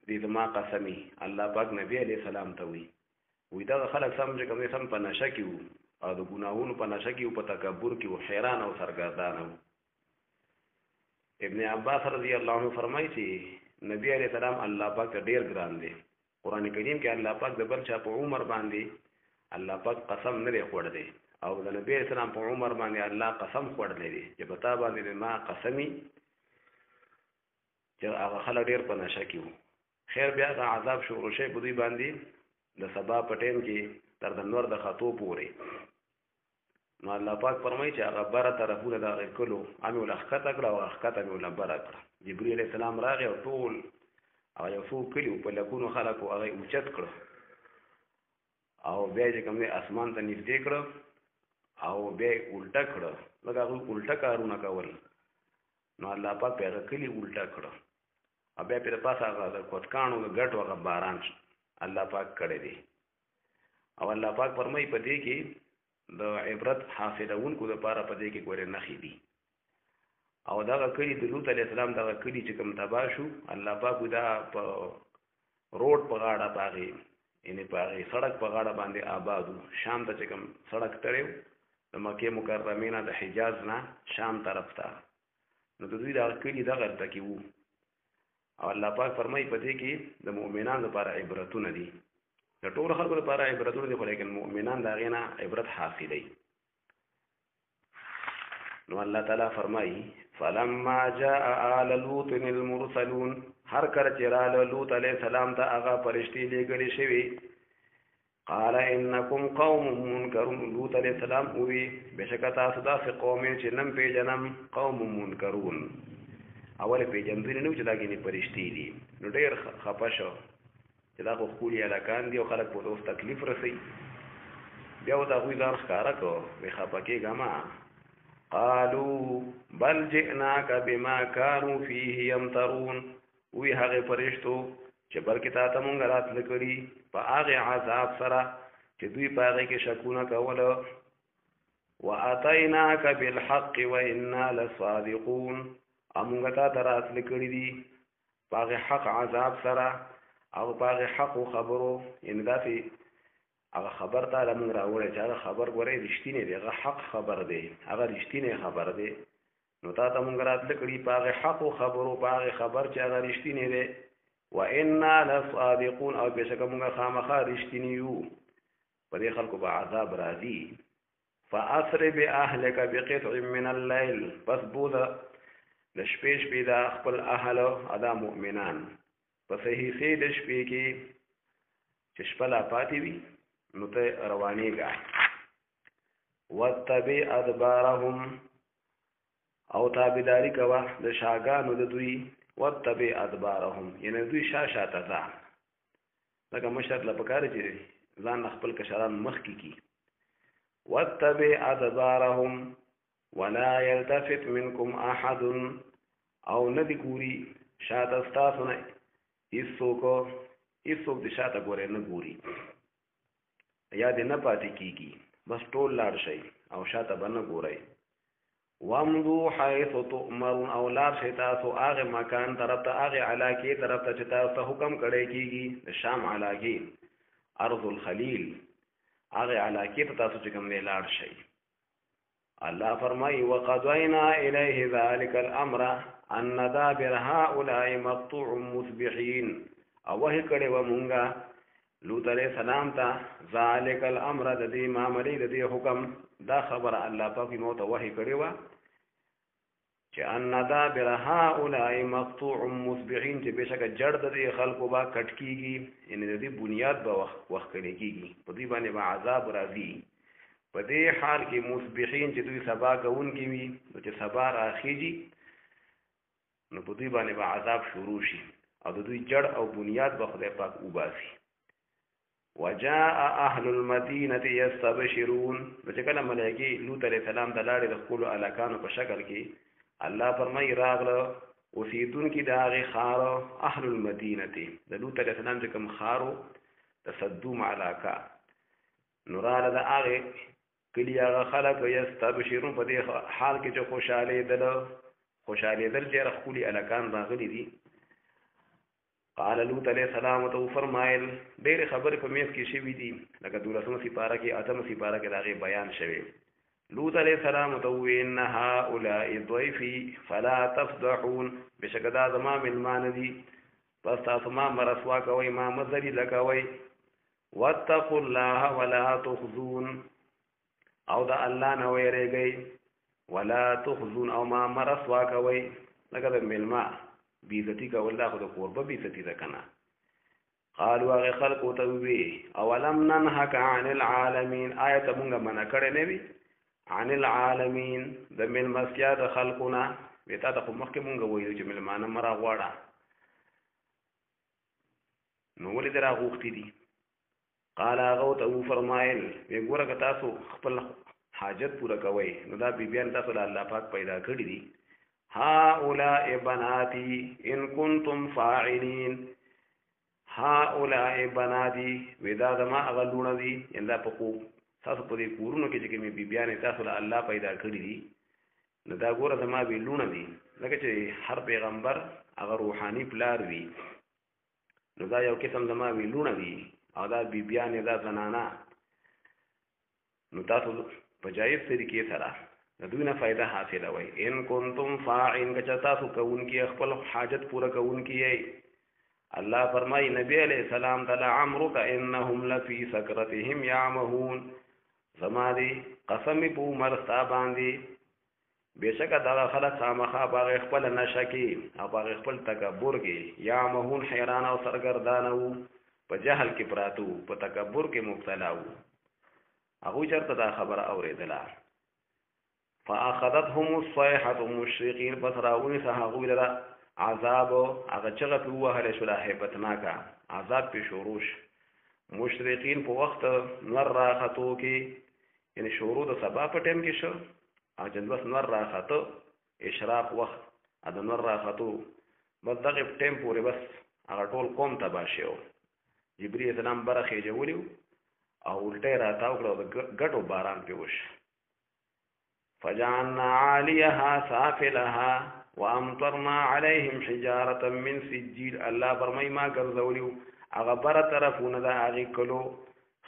Speaker 1: دې زما قسمی الله پاک نبی علیہ السلام ته وی دا خلک سم چې کوم سم په نشه کې وو او د ګناهونو په نشه کې وو په تکبر کې وو حیران او سرګردان وو. ابن عباس رضی الله عنه فرمایي چې نبی علیہ السلام الله پاک ډیر ګران دی. قرآن کریم کې الله پاک د بل چا په عمر باندې الله پاک قسم نه دی خوړلی او د نبی علیہ السلام په عمر باندې الله قسم خوړلی دی چې په تا باندې ما قسمی چې هغه خلک ډیر په نشه کې وو. خیر بیا دا عذاب شروع شي په دوی باندې د سبا په ټیم کې تر د نور د خطو پورې. نو الله پاک فرمایي چې هغه بره طرفونه د هغې کلو امې ول ښکته کړه او ښکته مې ول بره کړه. جبریل علیه السلام راغی او ټول هغه یو څو کلي په لکونو خلکو هغه اوچت کړه او بیا چې کوم دی اسمان ته نږدې کړه او بیا یې الټه کړه لکه هغوی الټه کارونه کول. نو الله پاک په هغه کلي الټه کړه او بیا پرې پاسه هغه د کوتکاڼو د ګټو هغه باران الله پاک کړی دی. او الله پاک فرمایي په دې کې د عبرت حاصلونکو دپاره په دې کې ګورې نښې دي. او دغه کلي د لوط علیه السلام دغه کلي چې کوم تباه شو الله پاک دا په روډ په غاړه په هغې یعنې په هغې سړک په غاړه باندې آباد وو. شام ته چې کوم سړک تړی و د مکې مکرمې نه د حجاز نه شام طرف ته نو د دوی دغه کلي دغه هلته کې وو. او الله پاک فرمایي په دې کې د مؤمنانو لپاره عبرتونه دي. د ټولو خلکو لپاره عبرتونه دي خو لیکن مؤمنان د هغې نه عبرت حاصلوي. نو الله تعالی فرمایي فلما جاء آل لوط المرسلون هر کله چې راله لوط علیه السلام ته هغه فرشتې لېږلې شوې قال انکم قوم منکرون. لوط علیه السلام ووی بېشکه تاسو داسې قوم یې چې نه پېژنم قوم منکرون. اول پیژندنې نه و چې دا ګینې فرشتې دي. نو ډېر خفه شو چې دا خو ښکلي هلکان دي او خلک په اوس تکلیف رسوي. بیا ورته هغوی ځان ښکاره کړو وایي خفه کېږه مه. قالوا بل جئناک بما كانوا فيه يمترون. وی هغې فرشتو چې بلکې تا ته مونږ راتله کړي په هغې عذاب سره چې دوی په هغې کې شکونه کوله. واتیناک بالحق وانا لصادقون. او مونږ تا ته راتله کړي دي په هغې حق عذاب سره او په هغې حقو خبرو یعنې داسې هغه خبر ته له مونږ راوړی چې هغه خبر ګورئ رښتینی دی هغه حق خبر دی هغه رښتینی خبر دی. نو تا ته مونږ راتله کړي په هغې حقو خبرو په هغې خبر چې هغه رښتینی دی. وانا لصادقون. او بېشکه مونږ خامخا رښتیني یو په دې خلکو به عذاب راځي. فاسر باهلک بقطع من الليل. پس بوله د شپې شپې دا خپل اهل ادا مؤمنان په صحیح سي د شپې کې چې شپه لا پاتې وي نو ته روانېږه. واتبع ادبارهم. او تابعداري کوه د شاګانو د دوی. واتبع ادبارهم یعنې دوی شا شاته ځه لکه مشر له پکار چې ځان خپل کشران مخکې کي. واتبع ادبارهم ولا يلتفت منكم احد. او نه دي ګوري شاته ستاسو نه هېڅوک د شاته ګورې نه ګوري یا دې نه پاتې کېږي. بس ټول لاړ شئ او شاته به نه ګورئ. وامضو حیث تؤمرون. او لاړ شئ تاسو هغې مکان طرف ته هغې علاقې طرف ته چې تاسو ته حکم کړی کېږي د شام علاقې ارض الخلیل هغې علاقې ته تاسو چې کوم دی لاړ شئ. الله فرمایي وقضینا الیه ذلک الامر ان دابر هؤلاء مقطوع مصبحین. او وحی کړی وه مونږه لوط علیه السلام ته ذلک الامر د دې معاملې د دې حکم دا خبره الله پاک مو ته وحی کړې وه چې ان دابر هؤلاء مقطوع مصبحین چې بېشکه جړ د دې خلکو به کټ کېږي یعنې د دې بنیاد به وښکلی کېږي په دوی باندې به عذاب راځي. په دې حال کې مصبحین چې دوی سبا کوونکي وي نو چې سبا راخیږي نو په دوی باندې به عذاب شروع شي او د دوی جړ او بنیاد به خدای پاک وباسي. وجاء اهل المدینه یستبشرون. چې کله ملائکه لوط علیہ السلام د لاړې د خپل الکانو په شکل کې الله فرمایي راغله اوسیدونکي د هغې خار اهل المدینه د لوط علیہ السلام چې کوم خارو تصدوم علاقه نو راله د هغې کلي هغه خلک یستبشرون په دې حال کې چې خوشحالېدل چې ښکلي الکان راغلي دي. قال لوط علیہ السلام ته فرمایل ډېرې خبرې په میز کې شوي دي لکه 12 سپاره کې 8 سپاره کې د هغې بیان شوی. لوط علیہ السلام ته وویل ان هؤلاء ضیفي فلا تفضحون. بېشکه دا زما مېلمانه دي پس تاسو ما مرسوا کوئ ما مه ذلیله کوئ. واتقوا الله ولا تخزون. او د الله نه ویرېږئ ولا تخزون او ما مرسوا کوئ. لکه د مېلمه بیزتی کول دا خو د کوربه بیزتی ده که نه. قالوا هغې خلکو ته ووی اولم ننهک عن العالمین. آیا ته مونږ منع کړی نه وي عن العالمین د مېلمستیا د خلکو نه. وی تا ته خو مخکې مونږ ویلو چې مېلمانه مه راغواړه نو ولې دې راغوښتي دي. قال هغه ورته وفرمایل وی ګوره که تاسو خپل حاجت پوره کوئ نو دا بیبیان تاسو له الله پاک پیدا کړي دي. هؤلاء بناتي ان كنتم فاعلين. هؤلاء بناتي ودا زما هغه لوڼه دي انده په خو تاسو په دې کورونو کې چې کومې بیبیانې تاسو له الله پیدا کړي دي نو دا ګوره زما بې لوڼه دي. لکه چې هر پیغمبر هغه روحاني پلار وي نو دا یو قسم زما بې لوڼه دي او دا بیبیانې دا زنانه نو تاسو په جایز طریقې سره د دوی نه فایده حاصلوئ. ان کنتم فاعلین که چې تاسو کوونکي خپل حاجت پوره کوونکي یئ. الله فرمایي نبی علیہ السلام ته لعمرک انهم لفی سکرتهم یعمهون. زما دی قسم په عمر ستا باندې بېشکه دغه خلک خامخا په هغې خپله نشه کې او په هغې خپل تکبر کې یعمهون حیران او سرګردانه وو په جهل کې پراته وو په تکبر کې مبتلا وو. هغوی چېرته دا خبره اورېدله. فاخذتهم الصيحه مشرقين. پس راونیسه هغوی لره عذاب هغه چغه پې ووهلی شوله هیبتناکه عذاب پې شروع شو. مشرقین په وخت نور راختو کې یعنې شروع د سبا په ټایم کې شو او چې بس نور راخته اشراق وخت د نور راختو بس دغې ټایم پورې بس هغه ټول قوم تباه شو. جبري اسلام بره خېجولي او الټی راتاو کړه او د ګټو باران پې وشو. فجعلنا عاليها سافلها وامطرنا عليهم حجاره من سجيل. الله فرمای ما ګرځولیو هغه بره طرفونه د هغې کلو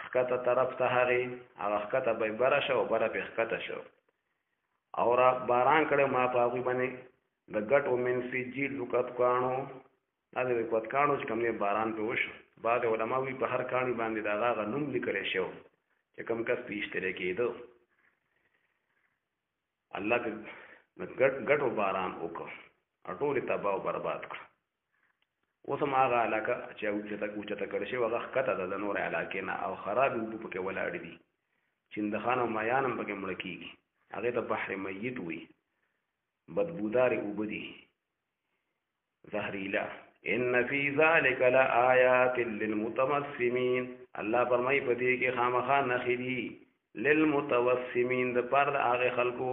Speaker 1: ښکته طرف ته هغې هغه ښکته به بره شو او بره پې ښکته شو او را باران کړی ما په هغوی باندې د ګټو من سجیل د کتکاڼو دا د کتکاڼو چې کوم دی باران پې وشو. بعض علما وایي په هر کاڼي باندې د هغه نوم لیکلی شو چې کوم کس پې ایستلی کېده. الله ګټو باران وکړ او ټولې تباه او برباد کړ. اوس هم هغه علاقه چې اوچته کړې شوې هغه ښکته ده د نورې علاقې نه او خرابې اوبه پکې ولاړې دي. چندخان او مایان هم پکې مړه کېږي. هغې ته بحر میت وي. بدبودارې اوبه دي زهریله. ان فی ذلک لآیات للمتوسمین. الله فرمایي په دې کې خامخا نښې دي للمتوسمین د پاره د هغې خلکو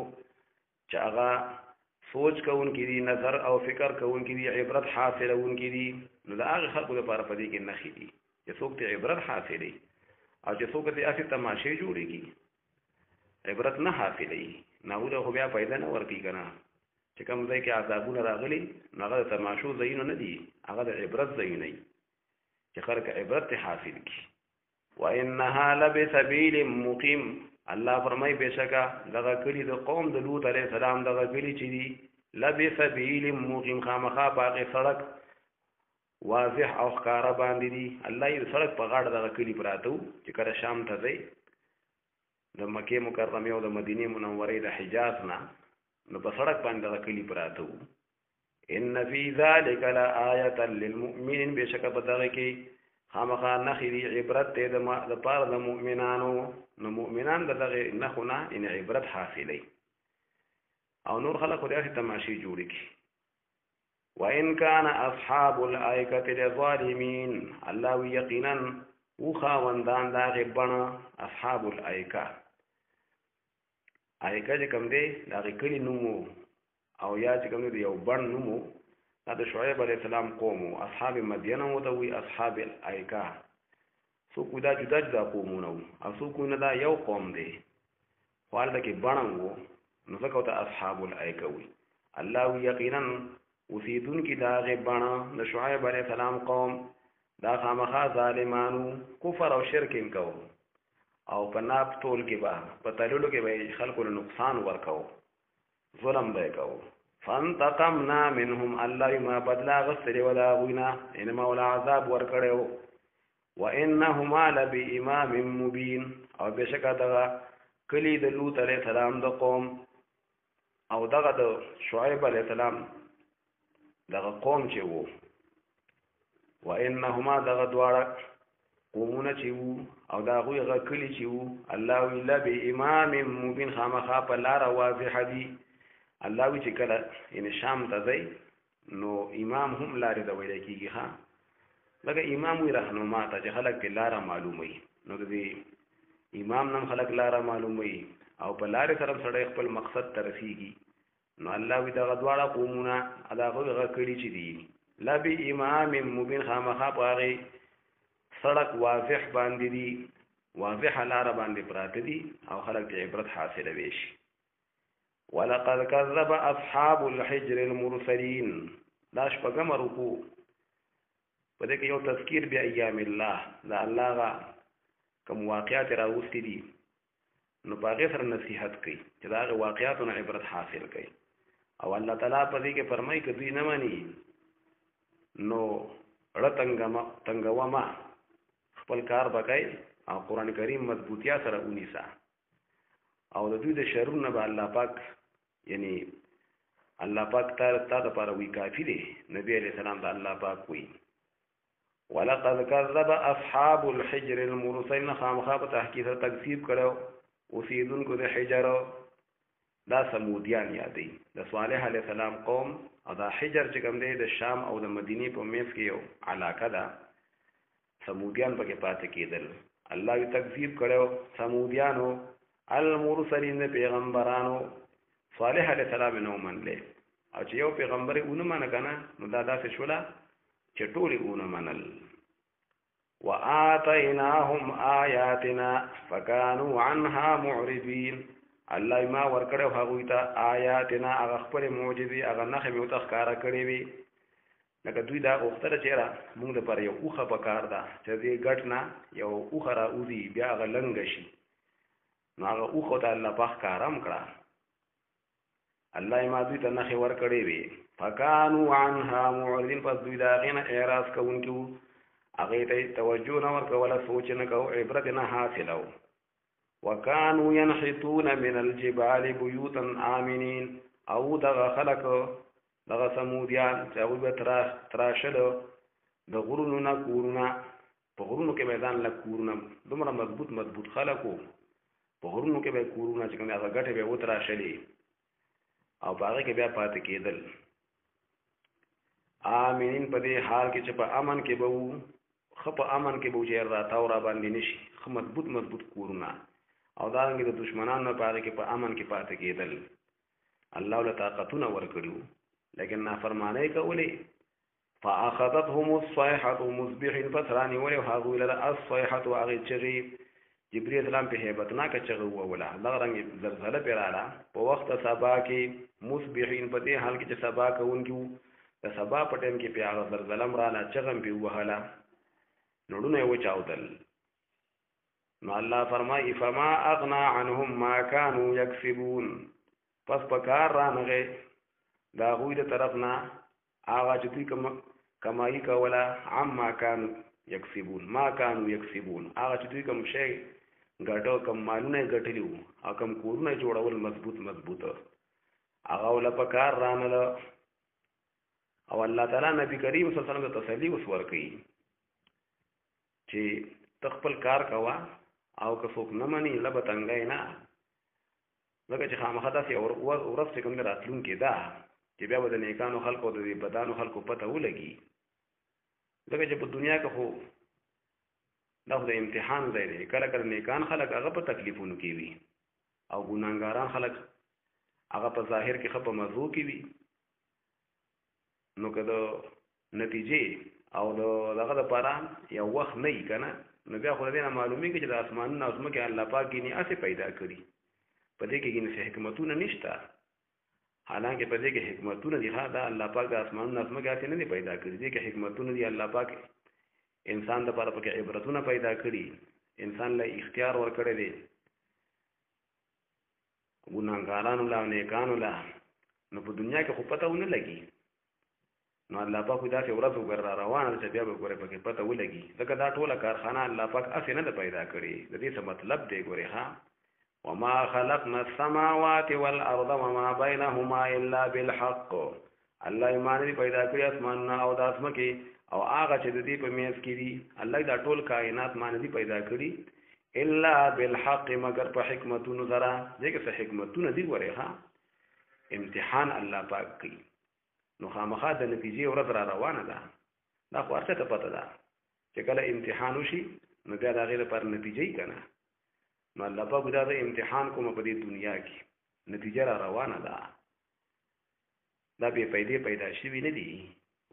Speaker 1: چې هغه سوچ کوونکي دي نظر او فکر کوونکي دي عبرت حاصلوونکي دي. نو د هغې خلکو دپاره په دې کې نښې دي چې څوک ته عبرت حاصلوي او چې څوک ته هسې تماشې جوړېږي عبرت نه حاصلوي نو هغوی ته خو بیا پیدا نه ورکوي که نه. چې کوم ځای کې عذابونه راغلي نو هغه د تماشو ځایونه نه دي هغه د عبرت ځایونه دي چې خلک عبرت ته حاصل کړي. وانها لبسبیل مقیم. الله فرمای بشکا دغه کلی د قوم د لوط علیه السلام دغه کلی چې دی لبسبیل مقیم خامخا باغې سړک واضح او ښکاره باندې دي. الله یې سړک په غاړه دغه کلی پراته وو چې کله شام ته ځئ د مکې مکرمې او د مدینې منورې د حجاز نه نو په سړک باندې دغه کلی پراته وو. ان فی ذلک لآیة للمؤمنین. بشکه په دغه کې خامخا نښې دي عبرت دی د پاره د مؤمنانو. نو مؤمنان د دغې نښو نه یعنې عبرت حاصلوي او نور خلک خو د هسې تماشې جوړې کړي وإن كان أصحاب الأيكة لظالمين الله يقينا وخاوندان دا غبنا أصحاب الأيكة ایکه چې کوم دی د هغې کلي نوم او یا چې کوم دی یو بڼ نوم دا د شعیب علیه السلام قوم و اصحاب مدین هم ورته وایي اصحاب الایکه څوک دا جدا جدا قومونه وو او څوک نه دا یو قوم دی خو هلته کې بڼ و نو ځکه ورته اصحاب الایکه وایي الله وایي یقینا اوسېدونکي د هغې بڼه د شعیب علیه السلام قوم دا خامخا ظالمانو کفر او شرک یې کوو او په ناپ تول کې به په تللو کې به خلکو له نقصان ورکو ظلم به یې کوو فانتقمنا منهم الله ما بدلا غسل ولا غوینا انما ولا عذاب ورکړی و وانهما لبامام مبین او بشکه دغه کلي د لوط علیه السلام د قوم او دغه د شعیب علیه السلام دغه قوم چې وو وانهما دغه دواړه قومونه چې وو او دا هغوی هغه کلي چې وو الله وی لبامام مبین خامخا په لاره واضحه دي الله وی چې کله یعنې شام ته ځئ نو امام هم لارې ته ویلی کېږي ښه لکه امام وي رهنما ته چې خلک پرې لاره معلوموي نو د دې امام نم خلک لاره معلوموي او په لارې سره سړی خپل مقصد ته رسېږي نو الله وی دغه دواړه قومونه د هغوی هغه کلي چې دي لبامام مبین خامخا په هغې سړک واضح باندې دي واضحه لاره باندې پراته دي او خلک د عبرت حاصلوي شي ولقد كذب اصحاب الحجر المرسلين دا شپږمه رکوع په دې کې یو تذکیر بیا ایام الله دا الله غا کوم واقعات راوستي دي نو په هغې سره نصیحت کوي چې د هغې واقعاتو نه عبرت حاصل کوي او الله تعالی په دې کې فرمایي که دوی نه مني نو ړه تنګومه خپل کار بکای او قرآن کریم مضبوطیا سره ونیسه او د دوی د شرونه به الله پاک یعنی الله پاک تا دپاره وی کافي دی نبی علیه السلام د الله پاک وی ولقد كذب اصحاب الحجر المرسلین خامخا په تحقیق سره تکذیب کړو اوسېدونکو د حجر دا سمودیان یادوي د صالح علیه السلام قوم او دا حجر چې کوم دی د شام او د مدینې په منځ کې یو علاقه ده سمودیان پکې پاتې کېدل الله یې تکذیب کړو سمودیانو المرسلین پیغمبرانو صالح علیه السلام نو منلی او چې یو پیغمبر یې ونه منه که نه نو دا داسې شوله چې ټول یې ونه منل وآتیناهم آیاتنا فکانوا عنها معرضین الله ما ورکړو هغوی ته آیاتنا هغه خپلې معجزې هغه نښې مې ورته ښکاره کړې وي لکه دوی دا غوښتله چې یاره موږ دپاره یو اوښه په کار ده چې دې ګټ نه یو اوښه راوځي بیا هغه لنګه شي نو هغه اوښو ته الله پاک ښکاره هم کړه الله ما دوی ته نښې ورکړې وي فکانوا عنها معرضین پس دوی د هغې نه اعراض کوونکي وو هغې ته توجه نه ورکوله سوچ نه کوو عبرت نه حاصلو وکانو ینحتون من الجبال بیوتا آمنین او دغه خلک دغه سمودیان چې هغوی به تراشله د غرونو نه کورونه په غرونو کې به یې ځان لږ کورونه دومره مضبوط خلک وو په غرونو کې به یې کورونه چې کوم هغه ګټې به یې وتراشلې او په هغې کې بیا پاتې کېدل آمنین په دې حال کې چې په امن کې به وو ښه په امن کې به وو چې راتاو را باندې نه شي ښه مضبوط کورونه او دارنګې د دشمنانو نه په هغې کې په امن کې پاتې کېدل الله له طاقتونه ورکړي وو لیکن نافرمانۍ کولې فاخذتهم الصیحة مصبحین پس رانیولې هغوی لره الصیحة هغې چغې جبرئیل اسلام په هیبتناکه چغه ووله دغه رنګې زلزله پرې راغله په وخت سبا کې مصبحین په دې حال کې چې سبا کوونکي وو د سبا په ټایم کې پې هغه زلزله هم راغله چغه هم پې ووهله نړونه یې وچاودل نو الله فرمایي فما اغنا عنهم ما كانوا یکسبون پس په کار رانغی د هغوی د طرف نه هغه چې دوی کمایي کوله عما كانوا یکسبون ما كانوا یکسبون هغه چې دوی کوم شی ګټو کم مالونه یې ګټلي وو او کم کورونه یې جوړول مضبوطه هغه وله په کار رانله او الله تعالی نبي کریم صلی الله علیه وسلم ته تسلي اوس ورکوي چې ته خپل کار کوه او که څوک نه مني له به تنګی نه ځکه چې خامخا داسې ورځ چې کوم دی راتلونکې ده چې بیا به د نیکانو خلکو د بدانو خلکو پته ولګي ځکه چې په دنیا کې خو دا خو د امتحان ځای دی کله کله نیکان خلک هغه په تکلیفونو کې وي او ګناهګاران خلک هغه په ظاهر کې ښه په مزو کې وي نو که د نتیجې او دغه دپاره یو وخت نه وي که نه نو بیا خو د دې نه معلومېږي چې د اسمانونو او ځمکې الله پاک ګینې هسې پیدا کړي په دې کې ګینې څه حکمتونه نشته حالانکه په دې کې حکمتونه دي ها دا الله پاک د اسمانونو او ځمکې هسې نه دي پیدا کړي دې کې حکمتونه دي الله پاک انسان دپاره پکې عبرتونه پیدا کړي انسان له اختیار ورکړی دی ګناهګارانو له او نیکانو له نو په دنیا کې خو پته ونه لګي نو الله پاک داسې ورځ وګر را روانه ده چې بیا به ګورې پکې پته ولګي ځکه دا ټوله کارخانه الله پاک هسې نه ده پیدا کړې د دې څه مطلب دی ګورې ها وما خلقنا السماوات والارض وما بينهما الا بالحق الله ایمان دې پیدا کړی اسمانونه او د ځمکې او هغه چې د دې په میز کې دي الله دا ټول کائنات باندې پیدا کړی الا بالحق مگر په حکمتونو سره دغه څه حکمتونه دي ګورې ها امتحان الله پاک کوي نو خامخا د نتیجې ورځ را روانه ده دا خو هر څه ته پته ده چې کله امتحان وشي نو بیا د هغې لپاره نتیجه یې که نه نو الله پاک دا د امتحان کومه په دې دنیا کې نتیجه را روانه ده دا بې پیدې پیدا شوي نه دي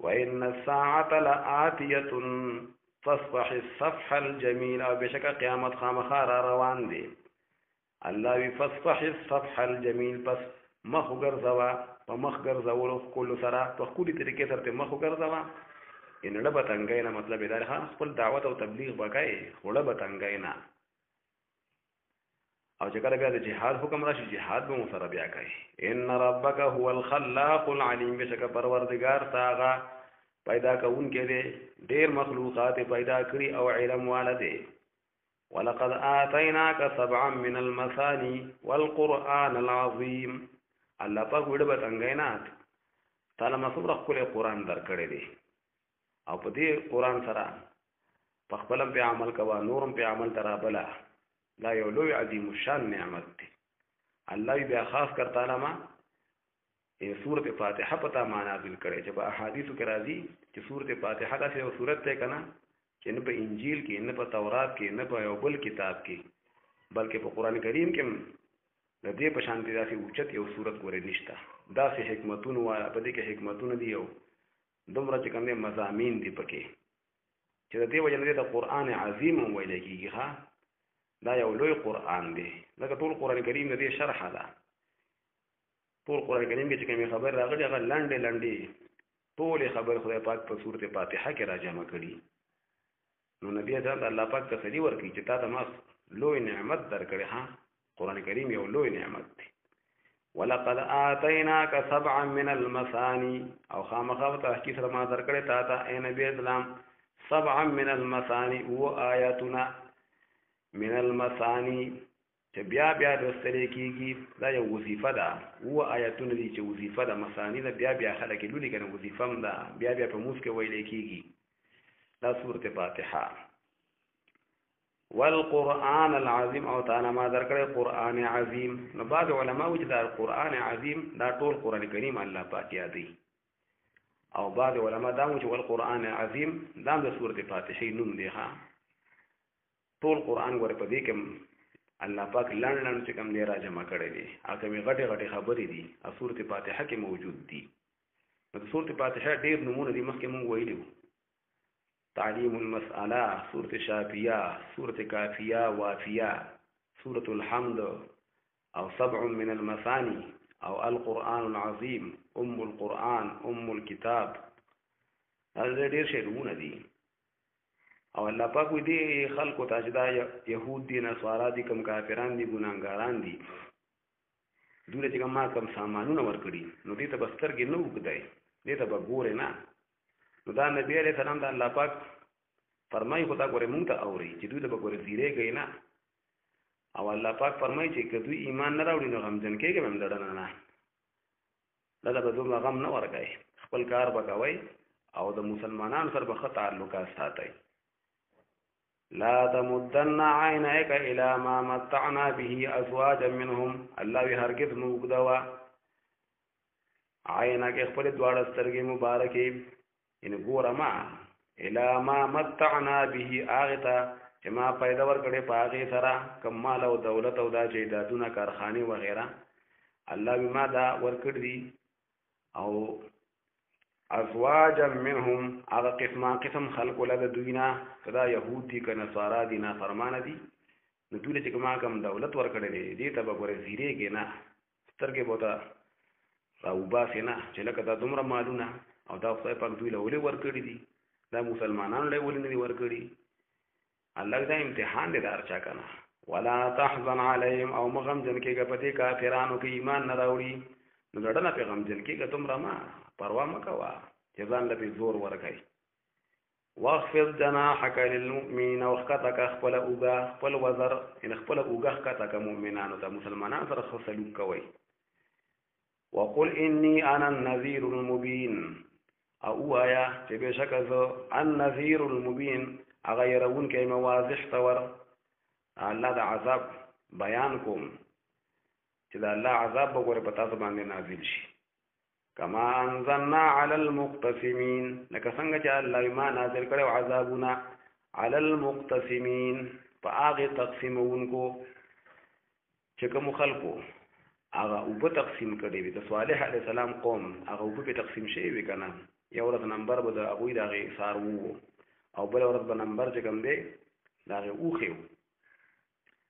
Speaker 1: وان الساعة لآتیة فاصفح الصفح الجمیل او بشکه قیامت خامخا را روان دی الله وی فاصفح الصفح الجمیل پس مخ ګرځوه په مخ ګرځولو ښکلو سره په ښکلي طریقې سره ته مخ وګرځوه انړه به تنګی نه مطلب یې دا دی خپل دعوت او تبلیغ به کوې خوړه به تنګی نه او چې کله بیا د جهاد حکم راشي جهاد به مو سره بیا کوي ان ربک هو الخلاق العلیم بشکه پروردګار تا هغه پیدا کوونکی دی ډېر مخلوقات پیدا کړي او علم والا دی ولقد آتیناک سبعا من المثانی والقرآن العظیم الله پاک وړه به څنګه نه تعالی مسوره خپل قرآن درکړی دی او په دې قرآن سره په خپل په عمل کوا نورم په عمل ترابله دا یو لوی عظیم الشان نعمت دی الله بیا خاص کر تعالی ما سورۃ فاتحه پتا معنا نازل کړي چې په احادیثو کې راځي چې سورۃ فاتحه داسې یو سورۃ ته کنه چې نه په انجیل کې نه په تورات کې نه په یو بل کتاب کې بلکې په قران کریم کې د دې په شان داسې اوچت یو سورۃ ګورې نشته داسې حکمتونه والا په دې کې حکمتونه دي یو دومره چې کوم مضامین دي پکې چې د دې وجه نه د قران عظیم ویل کېږي ها دا یو لوی قران دی لکه ټول قران کریم د دې شرح ده ټول قران کریم کې چې کومه خبر راغلي هغه لنډې لنډې ټول خبر خدای پاک په سورۃ فاتحه کې راجمع کړي نو نبی اعظم الله پاک تسلی ورکړي چې تا ته ما لوی نعمت درکړې ها قران کریم یو لوی نعمت دی ولقد آتیناک سبعا من المثانی او خامخا تحقیق سره ما درکړې تا ته اے نبی اسلام سبعا من المثانی و آیاتنا من المثانی چې بیا بیا لوستل کېږي دا یو وظیفه ده و آیاتونه دي چې وظیفه ده مثانی ده بیا بیا خلک لولي کنه وظیفه هم ده بیا بیا په موږ کې ویل کېږي دا سورۃ فاتحه والقرآن العظیم او تعالی ما درکړی قرآن عظیم نو بعض علما وایي چې دا قرآن عظیم دا ټول قرآن کریم الله پاک یادوي او بعض علما دا وایي چې والقرآن عظیم دا د سورۃ فاتحه نوم دی ها ټول قرآن ور په دې کې الله پاک لړ چې کوم دی را جمع کړی دی هغه می غټه غټه خبرې دي او سورۃ فاتحه کې موجود دي نو سورۃ فاتحه ډېر نمونه دي مخکې مونږ ویلو تعلیم المسألہ سورۃ شافیہ سورۃ کافیہ وافیہ سورۃ الحمد او سبع من المثانی او القرآن العظیم القرآن الكتاب هذا ډېر شی نمونه دي او الله پاک دې خلکو ته چې دا يهود دي نصارا دي کوم کافران دي ګناهګاران دي دوی چې کوم کم سامانونه ورکړي نو دې ته بسترګې نه وګدای دې ته به ګورې نه نو دا نبی علیہ السلام دا الله پاک فرمایي خدا ګورې مونږ ته اوري چې دوی ته به ګورې زیرېږي نه او الله پاک فرمایي چې که دوی ایمان نه راوړي نو غمجن کېږي هم دړنه نه دا به دومره غم نه ورکوي خپل کار به کوئ او د مسلمانانو سره به ښه تعلقات ساتئ لا تمدن عينيك الى ما متعنا به ازواجا منهم الله هرگز موږدوا عینک خپل دواړه سترګې مبارکې ان ګوره ما الا ما متعنا به اغتا چې ما پیدا ورکړې پاغه سره کمال او دولت او دا جیدادونه کارخانه وغیرہ الله بما دا ورکړ دي او ازواجا منهم هغه قسم خلق ولد دوینا کدا يهود دي کنه نصارا دي نه فرمانه دي نو دوی چې کومه کم دولت ورکړلې دي ته به ګورې زیریږي نه سترګې بوته او باسي نه چې لکه دا دومره مالونه او دا خدای پاک دوی له ولې ورکړي دي دا مسلمانانو له ولې نه ورکړي الله دا امتحان دې دار چا کنه ولا تحزن عليهم او مغم جن کې غپتي کافرانو کې ایمان نه راوړي نو لړنه پیغام جن کې ګتم ما پروا مکوا چې ځان له زور ورکړي واخفض جناحك للمؤمنين وخطك خپل اوغا خپل وزر ان خپل اوغا خطك مؤمنانو ته مسلمانانو سره سلوک کوي وقل اني انا النذير المبين او آیا چې بشک زه النذير المبين اغيرون کې مواضح تور الله د عذاب بیان کوم چې دا الله عذاب وګوره پتا ته باندې نازل شي کما انزلنا على المقتسمين لکه څنګه چې الله ما نازل کړو عذابنا على المقتسمين فاغه تقسیمونکو چې کوم خلقو هغه او په تقسیم کړي وي د صالح علی السلام قوم هغه او په تقسیم شي وي کنه یو ورځ نمبر به د هغه دغه سار وو او بل ورځ به نمبر چې کوم دی دغه اوخیو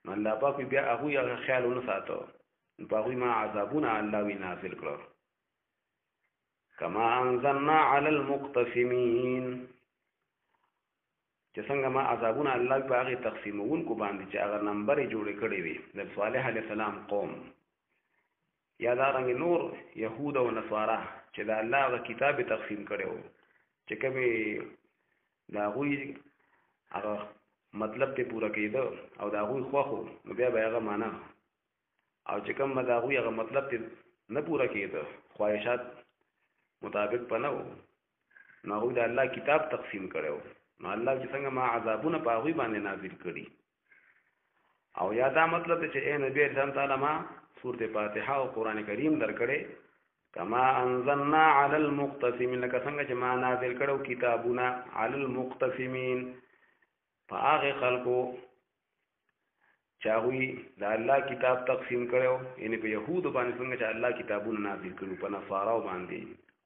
Speaker 1: نو الله پاک بیا هغه خیالونه ساتو په هغه ما عذابونه الله وی نازل کړو کما انزلنا على المقتسمين چې څنګه ما عذابونه الله په هغه تقسیمون کو باندې چې هغه نمبر جوړ کړي وي د صالح علی السلام قوم یا دا رنګ نور يهود او نصارا چې دا الله غ کتاب تقسیم کړو چې کبه دا غوي هغه مطلب ته پورا کېده او دا غوي خوخو نو بیا به هغه معنا او چې کوم دا غوي هغه مطلب ته نه پورا کېده خواهشات مطابق پنو نو غوي دا الله کتاب تقسیم کړو نو الله چې څنګه ما عذابونه په غوي باندې نازل کړي او یا دا مطلب چې اے نبی رسول تعالی ما سورۃ فاتحه او قران کریم درکړي کما انزلنا على المقتسمين لکه څنګه چې ما نازل کړو کتابونه على المقتسمين فاغه خلقو چاوي دا الله کتاب تقسیم کړو یعنی په يهودو باندې څنګه چې الله کتابونه نازل کړو په نصاراو باندې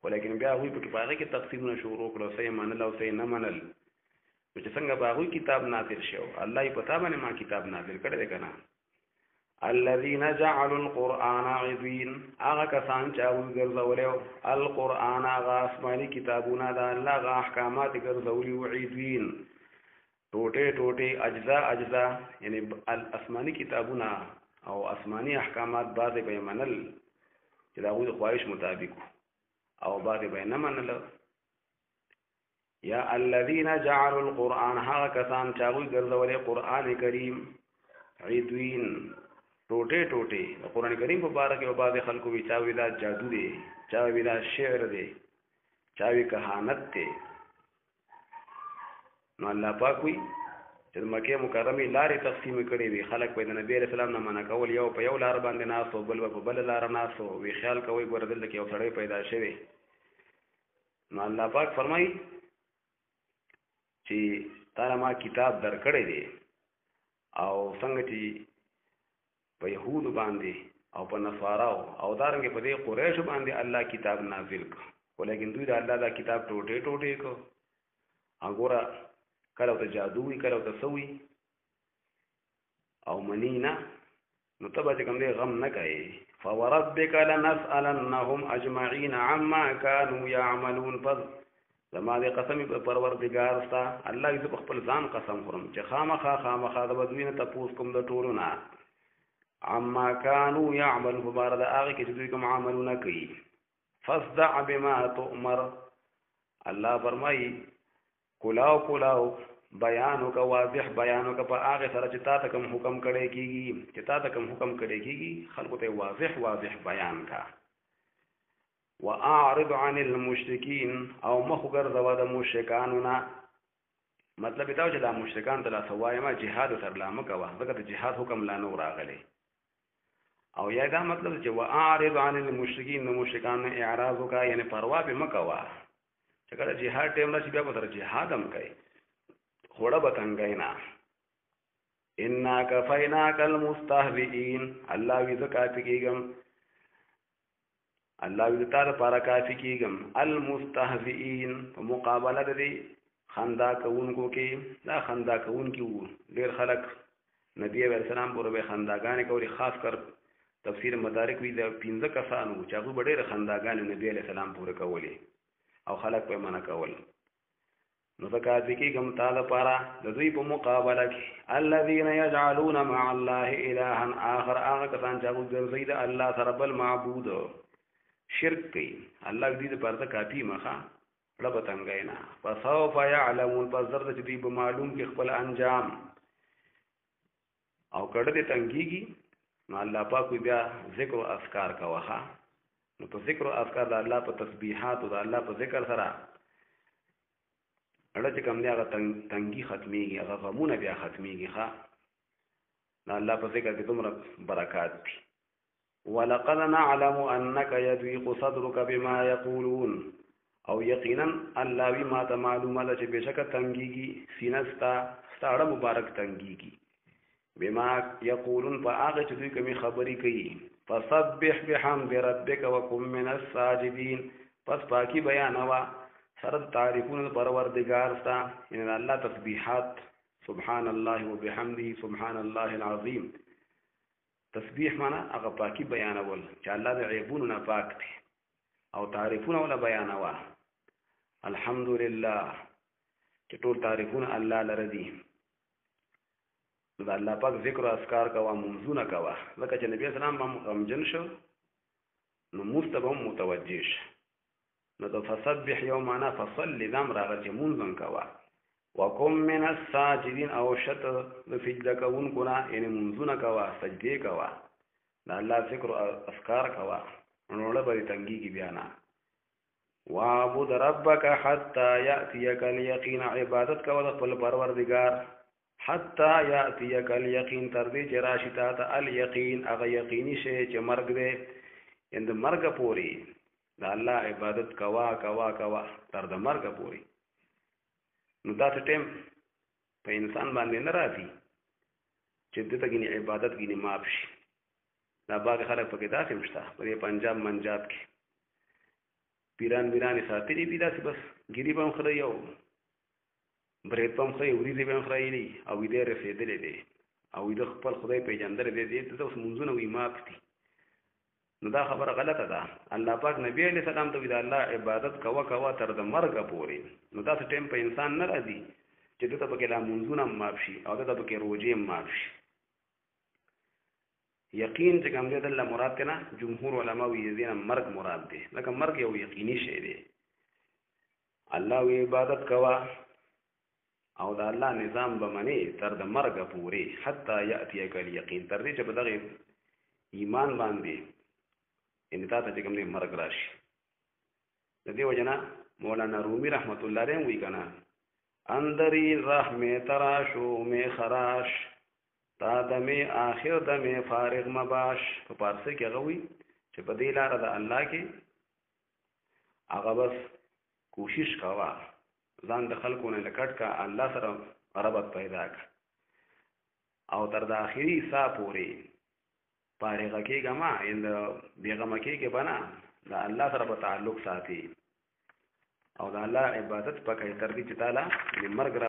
Speaker 1: ولیکن بیا هغوی په پاره کې تقسیمونه شروع کړو سې منل او سې نه منل چې څنګه باغوی کتاب نازل شو الله یې پتا باندې ما کتاب نازل کړی دی کنه الذين جعلوا القرآن عضين هغه کسان چې هغه ګرځولیو القرآن هغه آسماني کتابونه دا الله هغه احکامات ګرځولي او عضين ټوټه ټوټه اجزا یعنی الاسماني کتابونه او آسماني احکامات بعضې به منل چې دا غوښتنې خواهش مطابق او بعضې به نه منل یا الذين جعلوا القرآن هغه کسان چې هغه ګرځولي قرآن کریم عضين ټوټه ټوټه قرآن کریم په باره کې او بعض خلکو وی چاوي دا جادو دی چاوي دا شعر دی چاوي کہانت دی نو الله پاک وی چې مکه مکرمه لارې تقسیم کړي وي خلک په نبی رسول الله نه منع کول یو په یو لار باندې ناسو بل په بل لار ناسو وی خیال کوي ګوردل کې یو سړی پیدا شوی نو الله پاک فرمایي چې تعالی ما کتاب درکړی دی او څنګه چې په يهودو باندې او په نصاراو او دارنګ په دې قریش باندې الله کتاب نازل کړ ولیکن دوی د الله دا کتاب ټوټه ټوټه کو وګوره کله ته جادو وی کله ته سوي او منینا نو تبا چې کوم دې غم نه کوي فوربک لنسالنهم اجمعين عما كانوا يعملون زما دې قسم په پروردگار ستا الله دې خپل ځان قسم خورم چې خامخا د بدوینه تاسو کوم د ټولو نه عما كانوا يعملون فبارد آغی که چیزوی کم عملونا کی فاصدع بما تؤمر اللہ فرمائی کلاو بیانو کا واضح بیانو کا پا آغی سر چتا تکم حکم کڑے کی گی خلقو تے واضح بیان کا وَأَعْرِضْ عَنِ الْمُشْرِكِينَ او مخگر زواد مشرکانونا مطلب اتاو چې دا مشرکان تلا سوائی ما جهاد سر لامکا وا ذکر جهاد حکم لانو راغلے او یا دا مطلب چې واعرض عن المشرکین، نو مشرکان نه اعراض وکړه، یعنی پروا به مکوا چې کله جهاد ټیم راشي بیا به تر جهاد هم کوي، خوړه به تنګی نه. انا کفیناک المستهزئین، الله وی زه کافي کېږم، الله وی تا لپاره کافي کېږم. المستهزئین په مقابله د دې خندا کوونکو کې، دا خندا کوونکي وو ډېر خلک نبی علیہ السلام پورې به خنداګانې کولې، خاص کر تفسیر مدارک وی د 15 کسانو چې هغه به ډېرې خنداګانې نبی علیہ السلام پورې کولې او خلک په منع کول. نو ځکه ځکه کوم تا لپاره د دوی په مقابله کې الذين يجعلون مع الله الها آخر، هغه کسان چې هغه ګرځي د الله سره بل معبود شرک کوي، الله دې لپاره کافي مخه رب تنګینا. فسوف يعلمون، پس درته چې دوی به معلوم کې خپل انجام. او کړه دې تنګيږي نو الله پاک بیا ذکر او اذکار کوه. نو په ذکر او اذکار د الله په تسبیحات او د الله په ذکر سره اړه چې کوم دی هغه تنګي ختميږي، هغه غمونه بیا ختميږي. ښا نو الله په ذکر کې دومره برکات دي. ولقد نعلم انك يضيق صدرك بما يقولون، او یقینا الله وی ما ته معلومه ده چې بشک تنګيږي سینستا ستاره مبارک تنګيږي بما یقولون، په هغه چې دوی کومې خبرې کوي. فسبح بحمد ربك وكن من الساجدين، پس پاکی بیانوا سره تعریفون پروردگار ستا، یعنی الله تسبیحات سبحان الله وبحمده سبحان الله العظیم. تسبیح معنا هغه پاکی بیانول چې الله د عیبونو نه پاک دی، او تعریفونه ولا بیانوا. الحمدلله چې ټول تعریفونه الله لره دي. دا الله پاک ذکر او اذکار کوا، منځونه کوا، لکه چې نبی اسلام هم غمجن شو نو مستبهم متوجه شو. نو د فسبح یوم معنا فصل دم راغل چې منځن کوا. وکم من الساجدین، او شت د سجده کوونکو نه، یعنی منځونه کوا، سجدې کوا، دا الله ذکر او اذکار کوا، نو له بری تنګيږي بیا نه. وعبد ربک حتی یأتیک الیقین، عبادت کوا د خپل پروردگار حتی یأتیک الیقین، تر دې چې راشي تا ته الیقین، هغه یقیني شی چې مرګ دی، ان د مرګ پورې د الله عبادت کوا کوا کوا تر د مرګ پورې. نو دا ټیم په انسان باندې نه راځي چې دته کې عبادت کې معاف شي. دا باغ خلک پکې داسې مشته په پنجاب منجاب کې پیران ساتلي دي داسې، بس ګیری به خدای یو برېت پم خو وریځې به خړایلی او دې رسیدلې دي، او د خپل خدای پیژندل دي ته اوس منځونه وي معاف دي. نو دا خبره غلطه ده. الله پاک نبی علیہ السلام ته د الله عبادت کوا کوا تر د مرګ پورې. نو دا ټیم په انسان نه راځي چې دته پکې لا منځونه معاف شي او دته پکې روزې معاف شي. یقین چې کوم دې د الله مراد کنه، جمهور علما وی دي مرګ مراد دی، لکه مرګ یو یقیني شی دی. الله وی عبادت کوا او دا الله نظام به منی تر د مرګ پورې، حتی یأتیک الیقین، تر دې چې په دغه ایمان باندې ان تا ته کوم دې مرګ راشي. د دې وجنا مولانا رومي رحمت الله علیه وی کنه اندری رحمه تراشو می خراش تا دمه آخر دمه فارغ مباش. په پارسی کې هغه وی چې په دې لار د الله کې هغه بس کوشش کوا، ځان د خلکو نه لکټ کا، الله سره ربط پیدا کا، او تر د اخري سا پورې فارغ کېږه ما ان بیغمه کېږه بنا د الله سره په تعلق ساتي او د الله عبادت پکې تر دې چې تعالی د مرګ